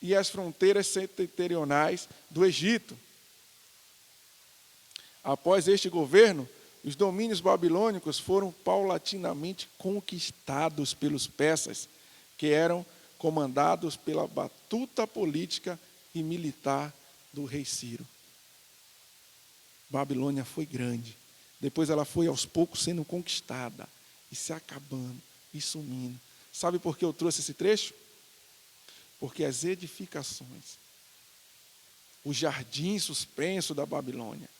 e as fronteiras setentrionais do Egito. Após este governo, os domínios babilônicos foram paulatinamente conquistados pelos persas, que eram comandados pela batuta política e militar do rei Ciro. Babilônia foi grande. Depois ela foi aos poucos sendo conquistada e se acabando e sumindo. Sabe por que eu trouxe esse trecho? Porque as edificações, o jardim suspenso da Babilônia,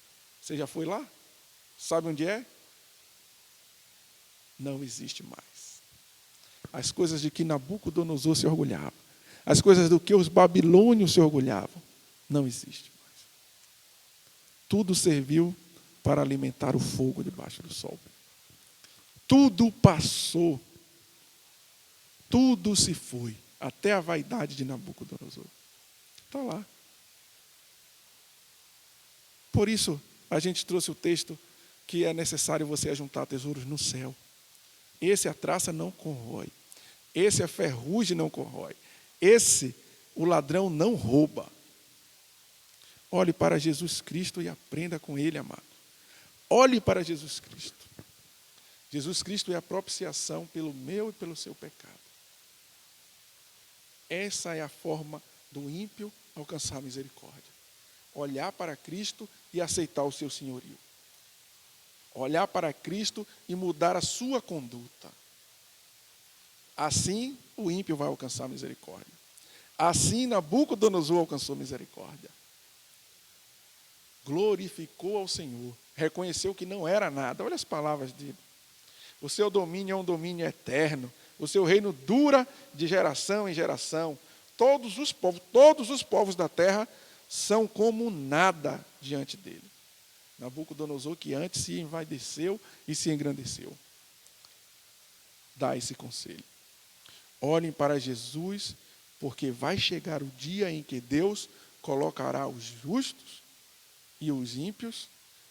você já foi lá? Sabe onde é? Não existe mais. As coisas de que Nabucodonosor se orgulhava, as coisas do que os babilônios se orgulhavam, não existe mais. Tudo serviu para alimentar o fogo debaixo do sol. Tudo passou. Tudo se foi, até a vaidade de Nabucodonosor. Está lá. Por isso, a gente trouxe o texto que é necessário você ajuntar tesouros no céu. Esse a traça não corrói. Esse a ferrugem não corrói. Esse, o ladrão não rouba. Olhe para Jesus Cristo e aprenda com Ele, amado. Olhe para Jesus Cristo. Jesus Cristo é a propiciação pelo meu e pelo seu pecado. Essa é a forma do ímpio alcançar a misericórdia. Olhar para Cristo e aceitar o seu senhorio. Olhar para Cristo e mudar a sua conduta. Assim, o ímpio vai alcançar a misericórdia. Assim, Nabucodonosor alcançou misericórdia. Glorificou ao Senhor. Reconheceu que não era nada. Olha as palavras dele. O seu domínio é um domínio eterno. O seu reino dura de geração em geração. Todos os povos da terra são como nada diante dele. Nabucodonosor, que antes se envaideceu e se engrandeceu. Dá esse conselho. Olhem para Jesus, porque vai chegar o dia em que Deus colocará os justos e os ímpios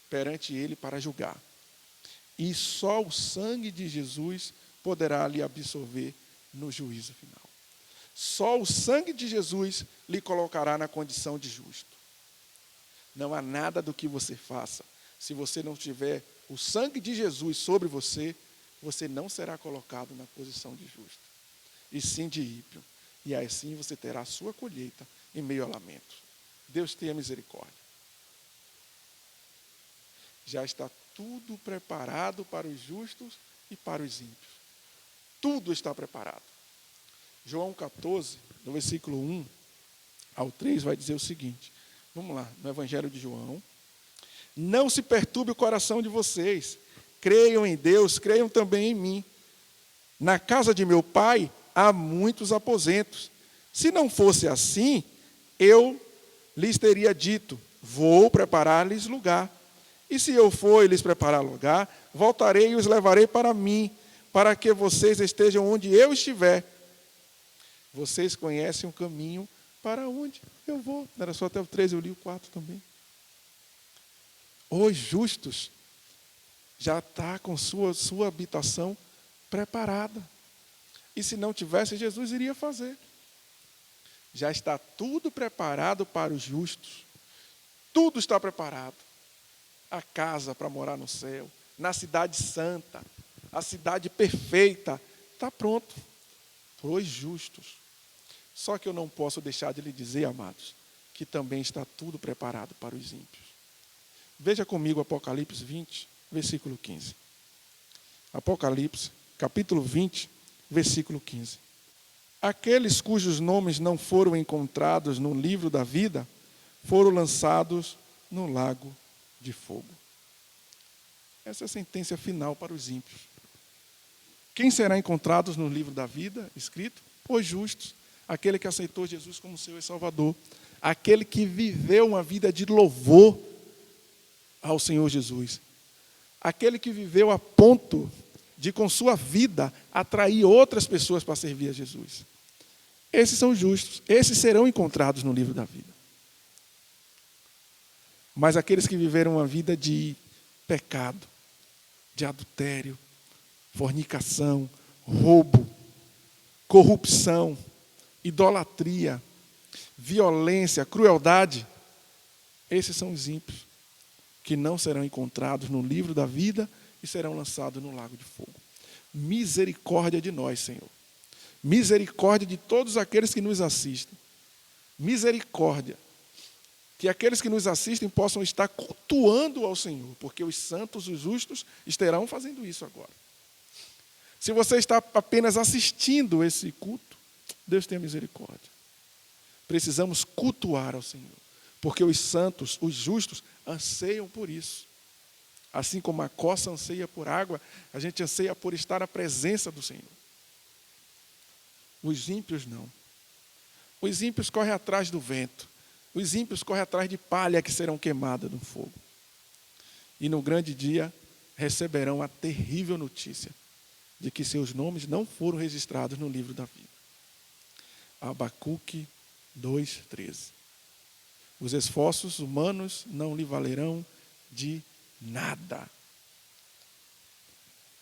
perante ele para julgar. E só o sangue de Jesus poderá lhe absolver no juízo final. Só o sangue de Jesus lhe colocará na condição de justo. Não há nada do que você faça. Se você não tiver o sangue de Jesus sobre você, você não será colocado na posição de justo, e sim de ímpio. E assim você terá a sua colheita em meio a lamentos. Deus tenha misericórdia. Já está tudo preparado para os justos e para os ímpios. Tudo está preparado. João 14, no versículo 1 ao 3, vai dizer o seguinte. Vamos lá, no Evangelho de João. Não se perturbe o coração de vocês. Creiam em Deus, creiam também em mim. Na casa de meu pai há muitos aposentos. Se não fosse assim, eu lhes teria dito: vou preparar-lhes lugar. E se eu for e lhes preparar lugar, voltarei e os levarei para mim, para que vocês estejam onde eu estiver. Vocês conhecem o caminho para onde eu vou. Não era só até o 13, eu li o 4 também. Os justos já está com sua habitação preparada. E se não tivesse, Jesus iria fazer. Já está tudo preparado para os justos. Tudo está preparado. A casa para morar no céu, na cidade santa, a cidade perfeita, está pronto para os justos. Só que eu não posso deixar de lhe dizer, amados, que também está tudo preparado para os ímpios. Veja comigo Apocalipse 20, versículo 15. Apocalipse, capítulo 20, versículo 15. Aqueles cujos nomes não foram encontrados no livro da vida foram lançados no lago de fogo. Essa é a sentença final para os ímpios. Quem será encontrados no livro da vida, escrito? Os justos, aquele que aceitou Jesus como seu Salvador, aquele que viveu uma vida de louvor ao Senhor Jesus, aquele que viveu a ponto de, com sua vida, atrair outras pessoas para servir a Jesus. Esses são justos, esses serão encontrados no livro da vida. Mas aqueles que viveram uma vida de pecado, de adultério, fornicação, roubo, corrupção, idolatria, violência, crueldade, esses são os ímpios, que não serão encontrados no livro da vida e serão lançados no lago de fogo. Misericórdia de nós, Senhor. Misericórdia de todos aqueles que nos assistem. Misericórdia. Que aqueles que nos assistem possam estar cultuando ao Senhor, porque os santos, os justos, estarão fazendo isso agora. Se você está apenas assistindo esse culto, Deus tenha misericórdia. Precisamos cultuar ao Senhor, porque os santos, os justos, anseiam por isso. Assim como a coça anseia por água, a gente anseia por estar na presença do Senhor. Os ímpios não. Os ímpios correm atrás do vento. Os ímpios correm atrás de palha que serão queimadas no fogo. E no grande dia receberão a terrível notícia de que seus nomes não foram registrados no livro da vida. Abacuque 2:13. Os esforços humanos não lhe valerão de nada.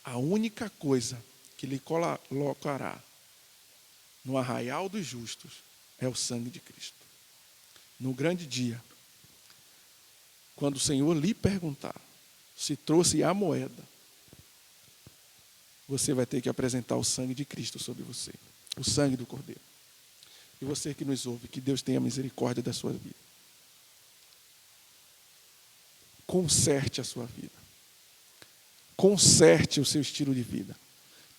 A única coisa que lhe colocará no arraial dos justos é o sangue de Cristo. No grande dia, quando o Senhor lhe perguntar se trouxe a moeda, você vai ter que apresentar o sangue de Cristo sobre você, o sangue do Cordeiro. E você que nos ouve, que Deus tenha misericórdia da sua vida. Conserte a sua vida. Conserte o seu estilo de vida.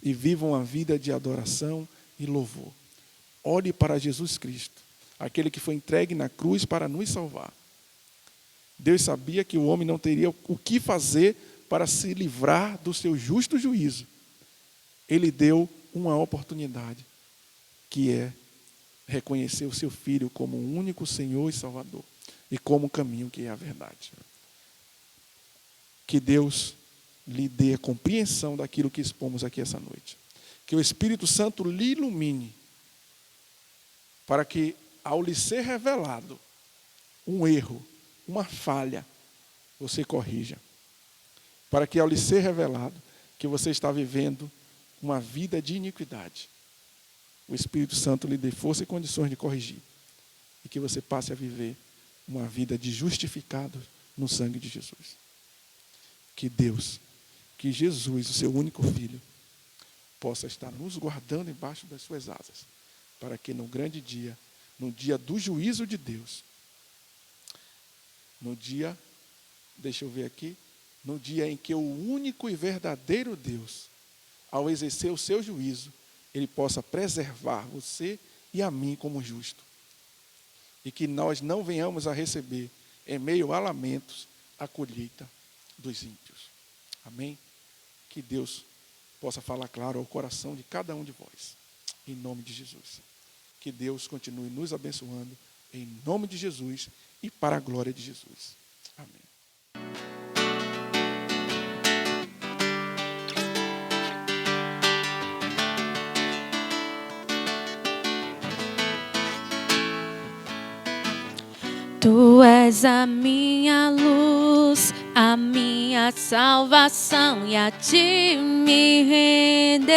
E viva uma vida de adoração e louvor. Olhe para Jesus Cristo, aquele que foi entregue na cruz para nos salvar. Deus sabia que o homem não teria o que fazer para se livrar do seu justo juízo. Ele deu uma oportunidade, que é reconhecer o seu Filho como o único Senhor e Salvador, e como o caminho que é a verdade. Que Deus lhe dê a compreensão daquilo que expomos aqui essa noite. Que o Espírito Santo lhe ilumine, para que, ao lhe ser revelado um erro, uma falha, você corrija. Para que, ao lhe ser revelado que você está vivendo uma vida de iniquidade, o Espírito Santo lhe dê força e condições de corrigir. E que você passe a viver uma vida de justificado no sangue de Jesus. Que Deus, que Jesus, o seu único Filho, possa estar nos guardando embaixo das suas asas, para que no grande dia, no dia do juízo de Deus, no dia, deixa eu ver aqui, no dia em que o único e verdadeiro Deus, ao exercer o seu juízo, Ele possa preservar você e a mim como justo. E que nós não venhamos a receber, em meio a lamentos, a colheita dos ímpios. Amém? Que Deus possa falar claro ao coração de cada um de vós. em nome de Jesus. Que Deus continue nos abençoando, em nome de Jesus e para a glória de Jesus. Amém. Tu és a minha luz, a minha salvação, e a ti me renderei.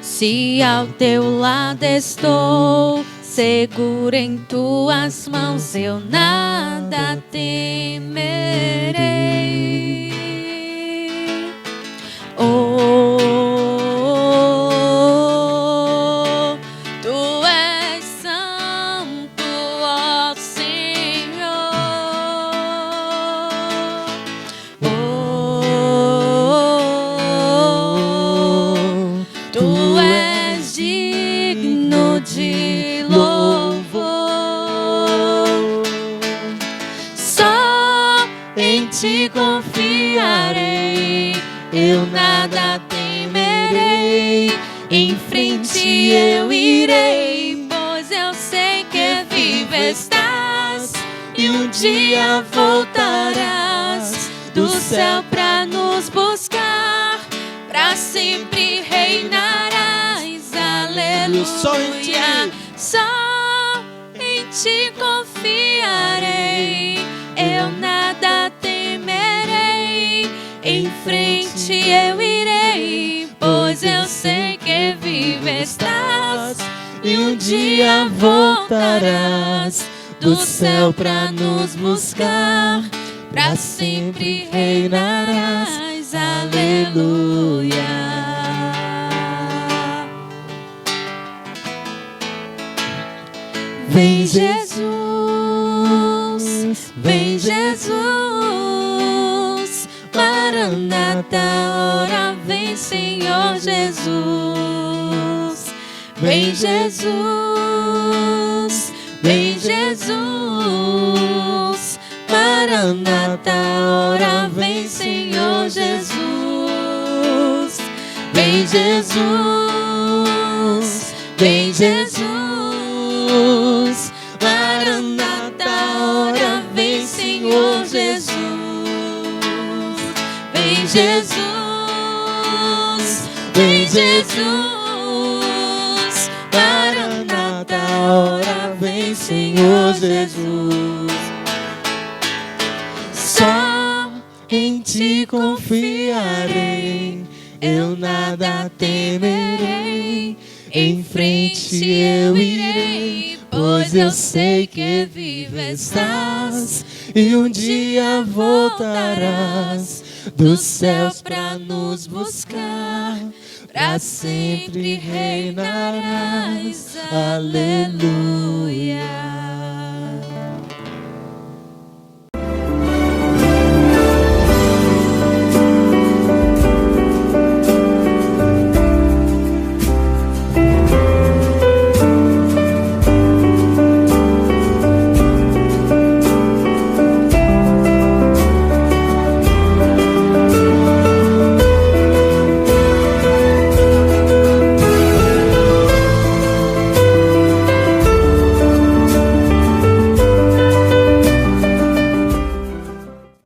Se ao teu lado estou, seguro em tuas mãos, eu nada temerei. Tu és santo, ó Senhor. Tu és digno de louvor. Só em ti confiarei, eu nada temerei. Em frente eu irei, pois eu sei que vivo estás, e um dia voltarás do céu pra nos buscar, pra sempre reinarás. Aleluia. Só em ti confiarei, eu nada temerei. Em frente eu irei, pois eu sei que vivo estás, e um dia voltarás do céu pra nos buscar, pra sempre reinarás. Aleluia. Vem Jesus, vem Jesus, Maranata, ora vem Senhor Jesus. Vem Jesus, vem Jesus, Maranata, ora vem Senhor Jesus. Vem Jesus, vem Jesus, Maranata, ora vem Senhor Jesus. Vem Jesus, vem Jesus, Maranata, ora vem Senhor Jesus. Só em ti confiarei, eu nada temerei. Em frente eu irei, pois eu sei que vivo estás, e um dia voltarás dos céus pra nos buscar, pra sempre reinarás. Aleluia.